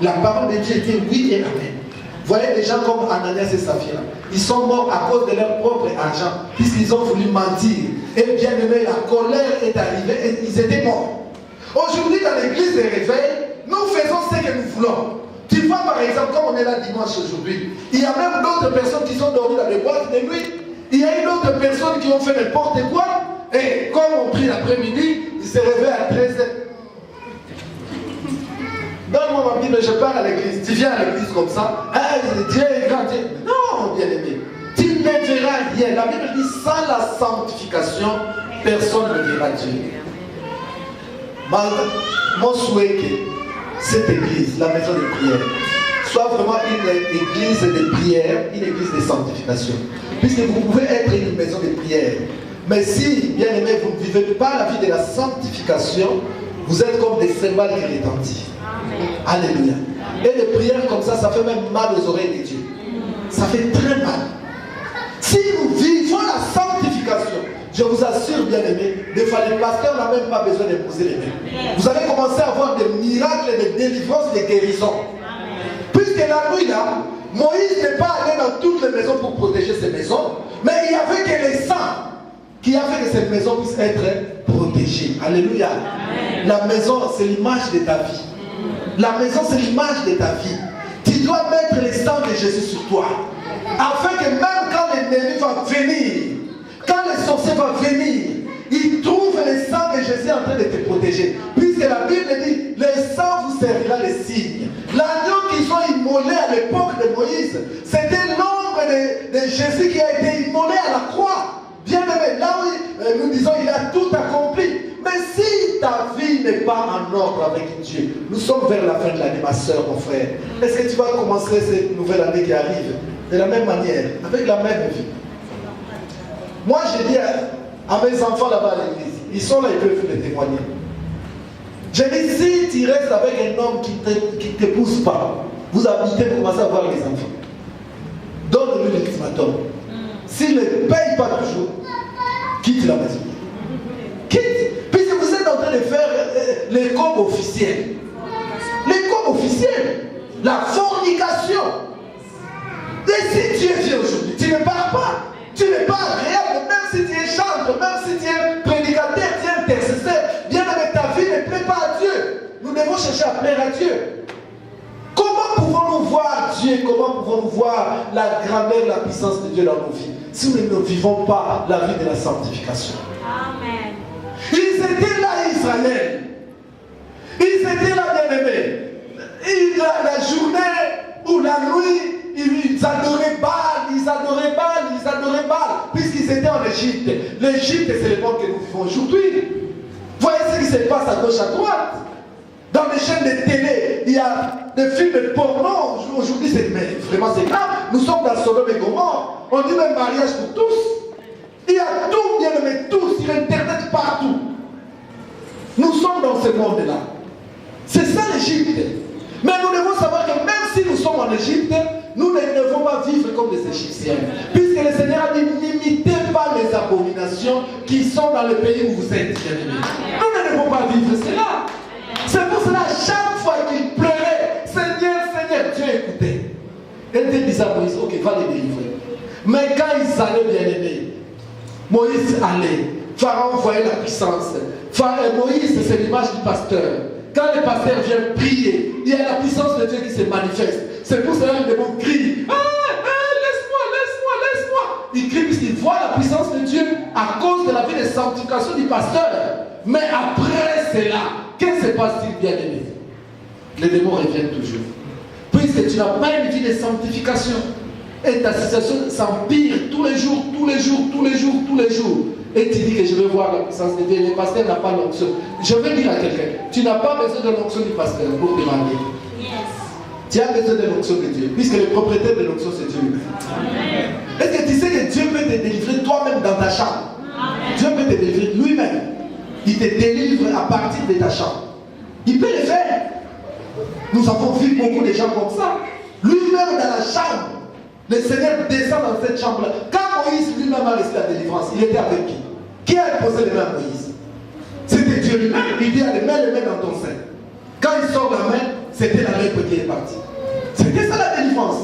La parole de Dieu était oui et amen. Voyez des gens comme Ananias et Saphira. Ils sont morts à cause de leur propre argent, puisqu'ils ont voulu mentir. Et bien aimé, la colère est arrivée et ils étaient morts. Aujourd'hui, dans l'église des réveils, nous faisons ce que nous voulons. Tu vois par exemple, comme on est là dimanche aujourd'hui, il y a même d'autres personnes qui sont dormies dans les boîtes de nuit. Il y a eu d'autres personnes qui ont fait n'importe quoi. Et comme on prie l'après-midi, ils se réveillent à 13h. Donne-moi ma Bible, je pars à l'église. Tu viens à l'église comme ça. Ah, Dieu est grand. Dieu. Non, bien aimé. Tu ne verras rien. La Bible dit, sans la sanctification, personne ne verra Dieu. Mon souhait est que cette église, la maison de prière, soit vraiment une église de prière, une église de sanctification. Puisque vous pouvez être une maison de prière. Mais si, bien aimé, vous ne vivez pas la vie de la sanctification, vous êtes comme des cymbales qui retentissent. Alléluia. Et les prières comme ça fait même mal aux oreilles de Dieu. Ça fait très mal. Si nous vivons la sanctification, je vous assure, bien aimé, des fois les pasteurs n'ont même pas besoin de poser les mains. Vous allez commencer à avoir des miracles, des délivrances, des guérisons. Puisque la nuit là, Moïse n'est pas allé dans toutes les maisons pour protéger ces maisons, mais il n'y avait que les saints qui a fait que cette maison puisse être protégée. Alléluia. Amen. La maison, c'est l'image de ta vie. La maison, c'est l'image de ta vie. Tu dois mettre le sang de Jésus sur toi. Afin que même quand l'ennemi va venir, quand le sorcier va venir, il trouve le sang de Jésus en train de te protéger. Puisque la Bible dit, le sang vous servira de signe. L'agneau qu'ils ont immolé à l'époque de Moïse, c'était l'ombre de Jésus qui a été immolé à la croix. Bien aimé, là où nous disons il a tout accompli. Mais si ta vie n'est pas en ordre avec Dieu, nous sommes vers la fin de l'année, ma soeur, mon frère. Est-ce que tu vas commencer cette nouvelle année qui arrive de la même manière, avec la même vie? Moi, j'ai dit à mes enfants là-bas à l'église, ils sont là, ils peuvent me témoigner. J'ai dit, si tu restes avec un homme qui ne te pousse pas, vous habitez, vous commencez à voir les enfants. Donne-lui l'ultimatum. S'il ne paye pas toujours, quitte la maison. Quitte. Puisque vous êtes en train de faire les codes officiels. Les codes officiels. La fornication. Et si tu es vieux aujourd'hui, tu ne pars pas. Tu n'es pas agréable, même si tu es chanteur, même si tu es prédicateur, tu es intercesseur. Bien aimé, ta vie ne plaît pas à Dieu. Nous devons chercher à plaire à Dieu. Comment pouvons-nous voir Dieu? Comment pouvons-nous voir la grandeur, la puissance de Dieu dans nos vies si nous ne vivons pas la vie de la sanctification? Amen. Ils étaient là, Israël. Ils étaient là, bien-aimés. La journée ou la nuit, ils adoraient Baal, puisqu'ils étaient en Égypte. L'Égypte, c'est le monde que nous vivons aujourd'hui. Voyez ce qui se passe à gauche, à droite. Dans les chaînes de télé, il y a des films de porno. Aujourd'hui, vraiment c'est grave. Nous sommes dans Sodome et Gomorrhe. On dit même mariage pour tous. Il y a tout, bien aimé, tous. Il y a Internet partout. Nous sommes dans ce monde-là. C'est ça l'Égypte. Mais nous devons savoir que même si nous sommes en Égypte, nous ne devons pas vivre comme des Égyptiens. Puisque le Seigneur a dit, n'imitez pas les abominations qui sont dans le pays où vous êtes, bien aimés. Nous ne devons pas vivre cela. C'est pour cela, chaque fois qu'il pleurait, Seigneur, Seigneur, Dieu écoutait. Et Dieu disait à Moïse, ok, va les délivrer. Mais quand ils allaient, bien aimés, Moïse allait. Pharaon voyait la puissance. Moïse, c'est l'image du pasteur. Quand le pasteur vient prier, il y a la puissance de Dieu qui se manifeste. C'est pour cela que le démon crie. Laisse-moi. Il crie puisqu'il voit la puissance de Dieu à cause de la vie de sanctification du pasteur. Mais après cela, qu'est-ce qui se passe-t-il, bien aimé? Les démons reviennent toujours. Puisque tu n'as pas une vie de sanctification. Et ta situation s'empire tous les jours. Et tu dis que je vais voir la puissance de Dieu. Le pasteur n'a pas l'onction. Je vais dire à quelqu'un, tu n'as pas besoin de l'onction du pasteur pour demander. Yes. Tu as besoin de l'onction de Dieu. Puisque le propriétaire de l'onction, c'est Dieu. Est-ce que tu sais que Dieu peut te délivrer toi-même dans ta chambre? Amen. Dieu peut te délivrer lui-même. Il te délivre à partir de ta chambre. Il peut le faire. Nous avons vu beaucoup de gens comme ça. Lui-même dans la chambre, le Seigneur descend dans cette chambre-là. Quand Moïse lui-même a reçu la délivrance, il était avec qui? Qui a posé les mains à Moïse? C'était Dieu lui-même. Il dit à les mains dans ton sein. Quand il sort la main, c'était la lèpre qui est partie. C'était ça la délivrance.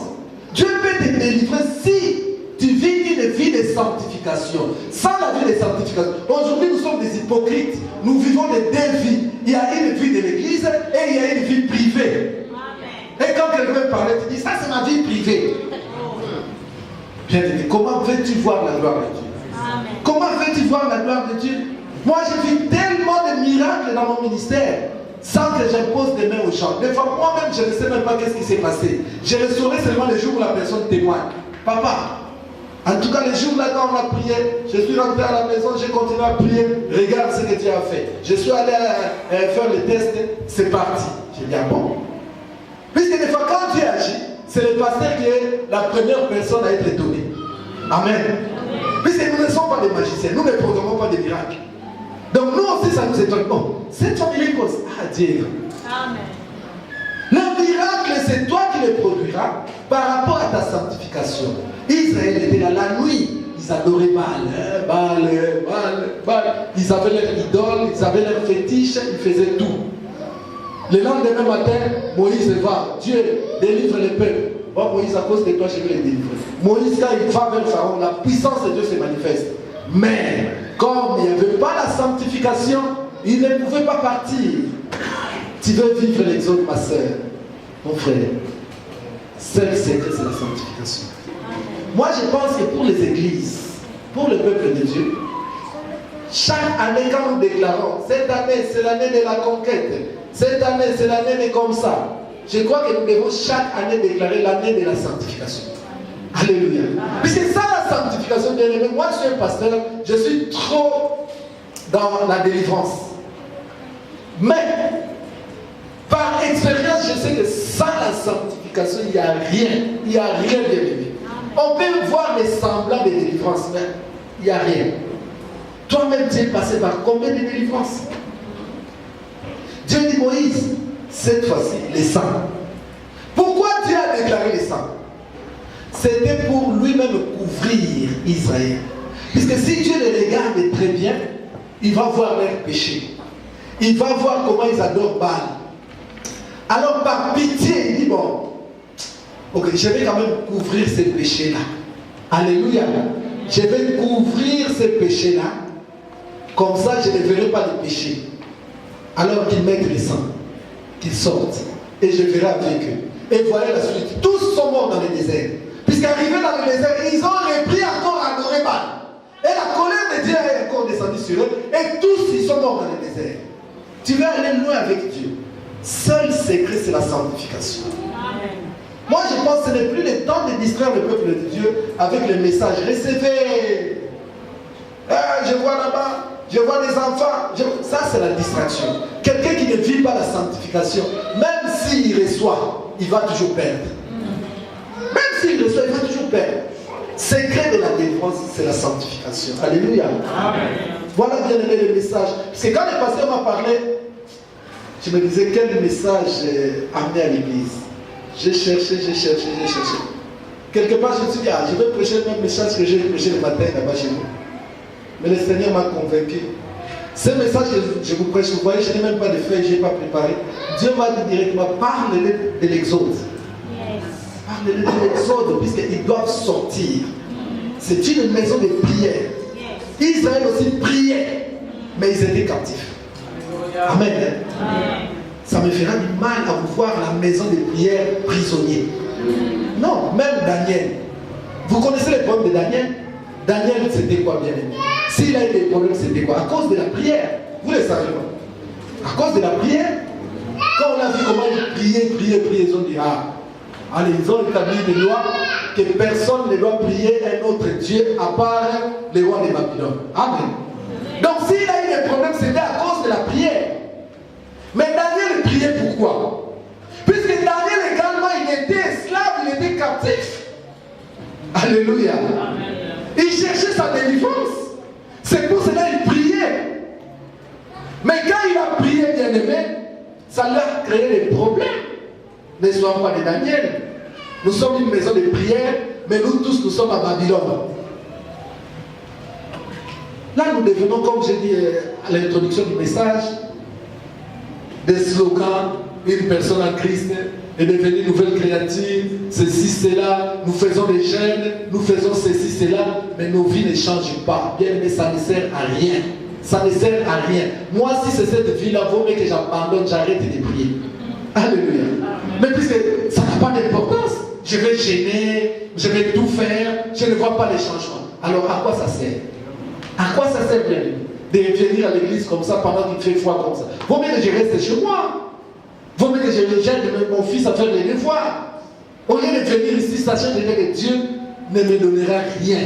Dieu peut te délivrer si tu vis une vie de sanctification. Sans la vie de sanctification. Aujourd'hui, nous sommes des hypocrites. Nous vivons des deux vies. Il y a une vie de l'église et il y a une vie privée. Amen. Et quand quelqu'un parlait, tu dis, ça c'est ma vie privée. Bien dit, comment veux-tu voir la gloire de Dieu? Amen. Comment veux-tu voir la gloire de Dieu? Moi, j'ai vu tellement de miracles dans mon ministère sans que j'impose des mains aux gens. Des fois, moi-même, je ne sais même pas qu'est-ce qui s'est passé. Je le saurai seulement le jour où la personne témoigne. Papa, en tout cas, le jour là quand on a prié, je suis rentré à la maison, j'ai continué à prier. Regarde ce que tu as fait. Je suis allé faire le test, c'est parti. J'ai dit, ah bon? Puisque des fois, quand Dieu agit, c'est le pasteur qui est la première personne à être étonné. Amen. Puisque nous ne sommes pas des magiciens, nous ne programmons pas des miracles. Donc nous aussi, ça nous étonne. Oh, cette famille cause. Ah, Dieu. Amen. Le miracle, c'est toi qui le produiras par rapport à ta sanctification. Israël était là la nuit. Ils adoraient Baal. Ils avaient leur idole, ils avaient leur fétiche, ils faisaient tout. Le lendemain matin, Moïse va. Dieu délivre le peuple. Oh Moïse, à cause de toi, je vais les délivrer. Moïse, quand il va vers Pharaon, la puissance de Dieu se manifeste. Mais, comme il n'y avait pas la sanctification, il ne pouvait pas partir. Tu veux vivre l'exode, ma soeur, mon frère. Seul secret, c'est la sanctification. Moi, je pense que pour les églises, pour le peuple de Dieu, chaque année, quand nous déclarons, cette année, c'est l'année de la conquête, cette année, c'est l'année de comme ça, je crois que nous devons chaque année déclarer l'année de la sanctification. Alléluia. Puisque ça, la sanctification, bien aimé, moi, je suis un pasteur, je suis trop dans la délivrance. Mais, par expérience, je sais que sans la sanctification, il n'y a rien. Il n'y a rien de bien. On peut voir les semblants de délivrance, mais il n'y a rien. Toi-même, tu es passé par combien de délivrances? Dieu dit Moïse, cette fois-ci, les sangs. Pourquoi Dieu a déclaré les sangs? C'était pour lui-même couvrir Israël. Puisque si Dieu les regarde très bien, il va voir leurs péchés. Il va voir comment ils adorent Baal. Alors par pitié, il dit bon, ok, je vais quand même couvrir ces péchés-là. Alléluia. Je vais couvrir ces péchés-là. Comme ça, je ne verrai pas les péchés. Alors qu'ils mettent les sangs, qu'ils sortent. Et je verrai avec eux. Et voilà la suite. Tous sont morts dans le désert. Puisqu'arrivés dans le désert, ils ont repris encore à adorer Baal. Et la colère de Dieu est encore descendue sur eux. Et tous, ils sont morts dans le désert. Tu veux aller loin avec Dieu. Seul secret, c'est la sanctification. Amen. Moi, je pense que ce n'est plus le temps de distraire le peuple de Dieu avec le message. Recevez. Ah, je vois là-bas, je vois des enfants. Ça, c'est la distraction. Quelqu'un qui ne vit pas la sanctification, même s'il reçoit, il va toujours perdre. Même s'il reçoit, il va toujours perdre. Secret de la délivrance, c'est la sanctification. Alléluia. Amen. Voilà bien aimé le message. Parce que quand le pasteur m'a parlé, je me disais quel message amener à l'église. J'ai cherché. Quelque part, je me suis dit, je vais prêcher le même message que j'ai prêché le matin là-bas chez nous. Mais le Seigneur m'a convaincu. Ce message que je vous prêche, vous voyez, je n'ai même pas de feuilles, je n'ai pas préparé. Dieu m'a dit directement, parle-les de l'exode. Parle-les de l'exode, puisqu'ils doivent sortir. C'est une maison de prière. Israël aussi priait, mais ils étaient captifs. Amen. Ça me fera du mal à vous voir la maison de prière prisonnier. Non, même Daniel. Vous connaissez les problèmes de Daniel? Daniel, c'était quoi, bien aimé? S'il a eu des problèmes, c'était quoi? À cause de la prière. Vous le savez pas. À cause de la prière. Quand on a vu comment ils priaient, ils ont dit, allez, ils ont établi des lois que personne ne doit prier un autre Dieu à part les rois de Babylone. Amen. Donc s'il a eu des problèmes, c'était à cause de la prière. Mais Daniel priait pourquoi? Puisque Daniel également, il était esclave, il était captif. Alléluia. Amen. Il cherchait sa délivrance. C'est pour cela qu'il priait. Mais quand il a prié, bien aimé, Ça leur crée des problèmes. Ne soyons pas des Daniel. Nous sommes une maison de prière, mais nous tous, nous sommes à Babylone. Là, nous devenons, comme j'ai dit à l'introduction du message, des slogans, une personne en Christ est devenue nouvelle créature, ceci, cela, nous faisons des jeûnes, nous faisons ceci, cela, mais nos vies ne changent pas. Bien aimé, ça ne sert à rien. Ça ne sert à rien. Moi, si c'est cette vie-là, vaut mieux que j'abandonne, j'arrête de prier. Alléluia. Mais puisque ça n'a pas d'importance, je vais gêner, je vais tout faire, je ne vois pas les changements. Alors à quoi ça sert? À quoi ça sert bien de venir à l'église comme ça pendant qu'il fait froid comme ça? Vaut mieux que je reste chez moi. Vaut mieux que je gêne mon fils à faire les devoirs. Au lieu de venir ici, sachant déjà que Dieu ne me donnera rien.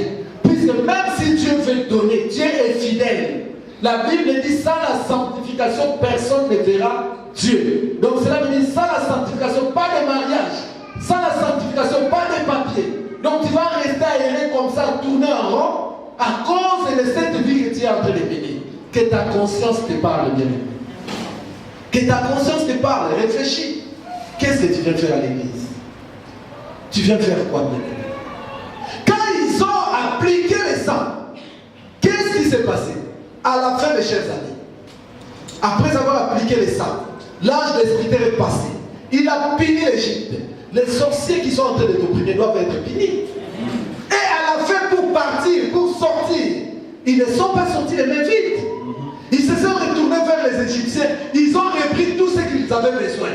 Puisque même si Dieu veut donner, Dieu est fidèle. La Bible dit, sans la sanctification, personne ne verra Dieu. Donc cela veut dire, sans la sanctification, pas de mariage. Sans la sanctification, pas de papier. Donc tu vas rester aéré comme ça, tourner en rond, à cause de cette vie que tu es en train de mener. Que ta conscience te parle, bien. Que ta conscience te parle, réfléchis. Qu'est-ce que tu viens faire à l'église? Tu viens faire quoi, bien? Quand ils ont appliqué les sang, qu'est-ce qui s'est passé? À la fin, mes chers amis, après avoir appliqué les sang, l'âge des Scriptures est passé. Il a puni l'Égypte. Les sorciers qui sont en train de t'opprimer doivent être punis. Et à la fin, pour partir, pour sortir, ils ne sont pas sortis les mains vides. Ils se sont retournés vers les Égyptiens. Ils ont repris tout ce qu'ils avaient besoin.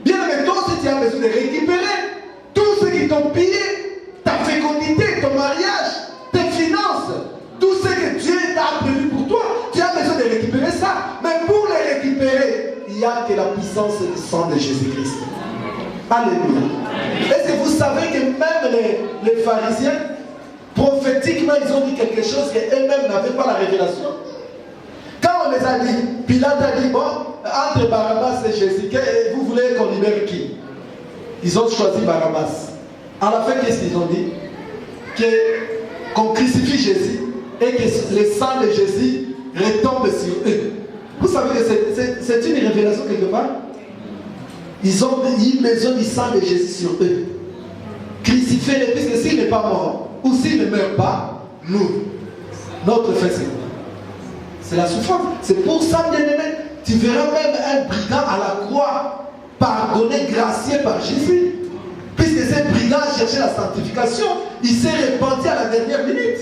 Bien mais toi, si tu as besoin de récupérer tout ce qui t'ont pillé, ta fécondité, ton mariage, tes finances, tout ce que Dieu t'a prévu pour toi, tu as besoin de récupérer ça. Mais pour les récupérer, il n'y a que la puissance du sang de Jésus-Christ. Alléluia. Est-ce que vous savez que même les pharisiens, prophétiquement, ils ont dit quelque chose qu'eux-mêmes n'avaient pas la révélation? Quand on les a dit, Pilate a dit, bon, entre Barabbas et Jésus, vous voulez qu'on libère qui? Ils ont choisi Barabbas. À la fin, qu'est-ce qu'ils ont dit? Qu'on crucifie Jésus et que le sang de Jésus retombe sur eux. Vous savez que c'est une révélation quelque part? Ils ont besoin du sang de Jésus sur eux. Crucifiez-le, puisque s'il n'est pas mort, ou s'il ne meurt pas, nous, notre fait c'est quoi? C'est la souffrance. C'est pour ça, bien aimé, tu verras même un brigand à la croix, pardonné, gracié par Jésus. Puisque ce brigand cherchait la sanctification, il s'est repenti à la dernière minute.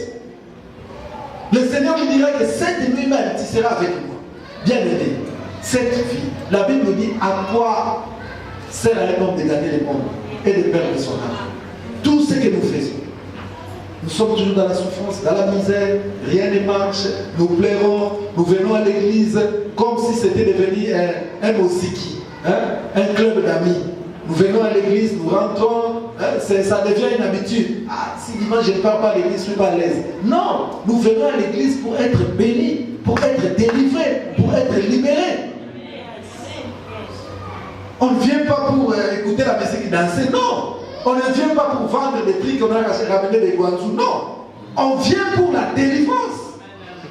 Le Seigneur lui dira que cette nuit même, tu seras avec moi. Bien aimé, cette vie, la Bible nous dit à quoi sert à un homme de gagner le monde et de perdre son âme. Tout ce que nous faisons, nous sommes toujours dans la souffrance, dans la misère, rien ne marche, nous pleurons, nous venons à l'église comme si c'était devenu un mosiki, un club d'amis. Nous venons à l'église, nous rentrons, ça devient une habitude. Ah, si dimanche je ne pars pas à l'église, je ne suis pas à l'aise. Non, nous venons à l'église pour être bénis, pour être délivrés, pour être libérés. On ne vient pas pour écouter la musique danser, non. On ne vient pas pour vendre des trucs qu'on a ramené des Guangzhou, non. On vient pour la délivrance.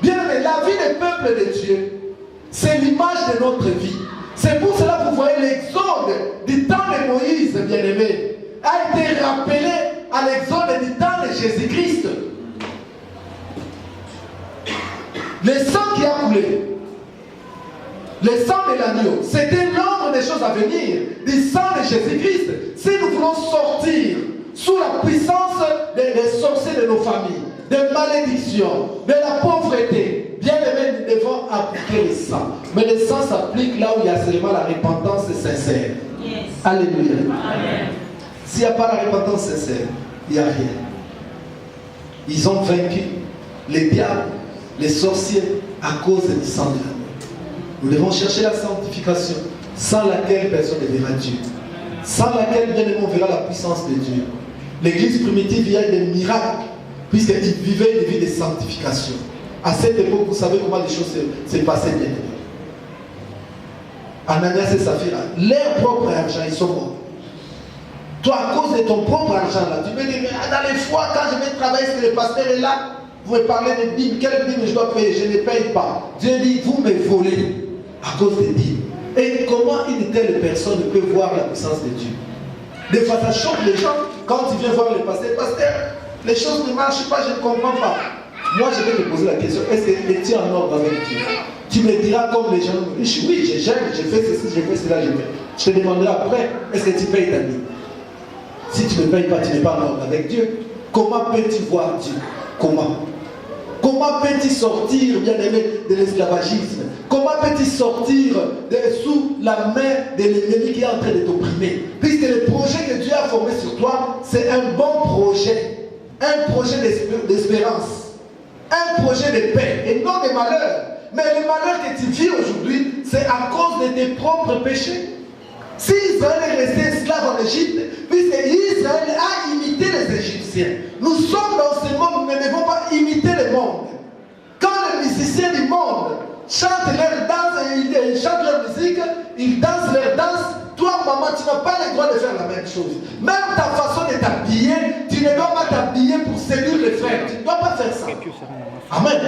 Bien aimé, la vie des peuples de Dieu, c'est l'image de notre vie. C'est pour cela que vous voyez l'exode du temps de Moïse, bien aimé, a été rappelé à l'exode du temps de Jésus-Christ. Le sang qui a coulé, le sang de l'agneau, c'était l'ombre des choses à venir, du sang de Jésus-Christ. Si nous voulons sortir sous la puissance des sorciers de nos familles, de malédiction, de la pauvreté, bien aimé, nous devons appliquer le sang. Mais le sang s'applique là où il y a seulement la repentance sincère. Yes. Alléluia. S'il n'y a pas la repentance sincère, il n'y a rien. Ils ont vaincu les diables, les sorciers à cause du sang de l'agneau. Nous devons chercher la sanctification, sans laquelle personne ne verra Dieu. Sans laquelle, bien aimé, on verra la puissance de Dieu. L'église primitive, il y a des miracles, puisqu'ils vivaient une vie de sanctification. À cette époque, vous savez comment les choses se passaient, bien aimé. Ananias et Saphira, leur propre argent, ils sont morts. Toi, à cause de ton propre argent, là, tu peux dire, dans les fois, quand je vais travailler, est-ce que le pasteur est là? Vous me parlez de dîmes, quelle dîme je dois payer? Je ne paye pas. Dieu dit, vous me volez à cause des dîmes. Et comment une telle personne peut voir la puissance de Dieu? Des fois, ça choque les gens quand tu viens voir le pasteur. Pasteur, les choses ne marchent pas, je ne comprends pas. Moi, je vais te poser la question, est-ce que tu es en ordre avec Dieu? Tu me diras comme les gens, oui, je gêne, je fais ceci, je fais cela, je fais. Je te demanderai après, est-ce que tu payes ta vie? Si tu ne payes pas, tu n'es pas en ordre avec Dieu. Comment peux-tu voir Dieu? Comment? Comment peux-tu sortir, bien aimé, de l'esclavagisme? Comment peux-tu sortir sous la main de l'ennemi qui est en train de t'opprimer? Puisque le projet que Dieu a formé sur toi, c'est un bon projet. Un projet d'espérance. Un projet de paix et non de malheur. Mais le malheur que tu vis aujourd'hui, c'est à cause de tes propres péchés. Si Israël est resté esclave en Égypte, puisque Israël a imité les Égyptiens, nous sommes dans ce monde, nous ne devons pas imiter le monde. Quand les musiciens du monde chantent leur danse, ils chantent leur musique, ils dansent leur danse, toi maman, tu n'as pas le droit de faire la même chose. Même ta façon de t'habiller, tu ne dois pas t'habiller pour séduire les frères. Tu ne dois pas faire ça. Amen.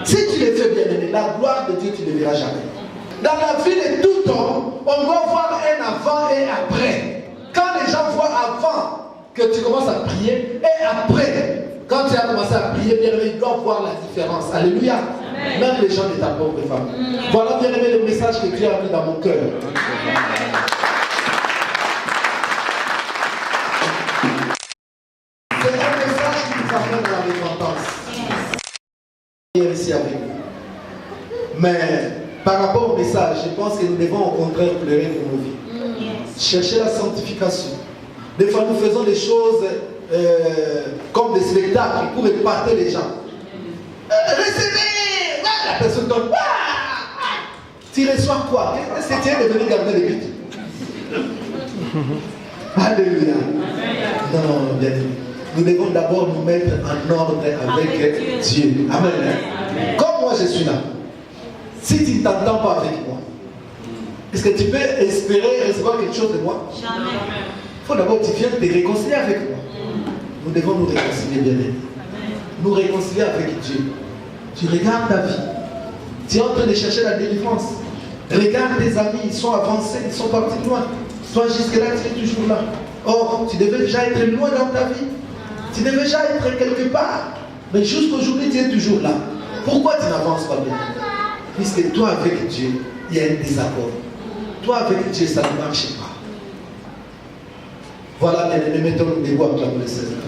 Si tu le fais bien aimé, la gloire de Dieu, tu ne verras jamais. Dans la vie de tout homme, on doit voir un avant et après. Quand les gens voient avant que tu commences à prier, et après, quand tu as commencé à prier, bien aimé, ils doivent voir la différence. Alléluia. Amen. Même les gens de ta propre famille. Voilà, bien aimé, le message que Dieu a mis dans mon cœur. C'est un message qui nous amène à la repentance. Ici avec nous. Mais par rapport au message, je pense que nous devons au contraire pleurer pour nos vies. Chercher la sanctification. Des fois, nous faisons des choses comme des spectacles pour épater les gens. Recevez! La personne donne. Tu reçois quoi? Est-ce que tu es devenu gardien de but? Alléluia. Non, bien aimé. Nous devons d'abord nous mettre en ordre avec Dieu. Amen. Comme moi, je suis là. Si tu ne t'entends pas avec moi, est-ce que tu peux espérer recevoir quelque chose de moi? Jamais. Il faut d'abord que tu viennes te réconcilier avec moi. Nous devons nous réconcilier, bien aimés. Nous réconcilier avec Dieu. Tu regardes ta vie. Tu es en train de chercher la délivrance. Regarde tes amis, ils sont avancés, ils sont partis loin. Toi, jusque-là, tu es toujours là. Or, tu devais déjà être loin dans ta vie. Tu devais déjà être quelque part. Mais jusqu'aujourd'hui, tu es toujours là. Pourquoi tu n'avances pas bien? Puisque toi, avec Dieu, il y a un désaccord. Toi, avec Dieu, ça ne marche pas. Voilà, bien aimé, mettons-nous debout, acclamons le Seigneur.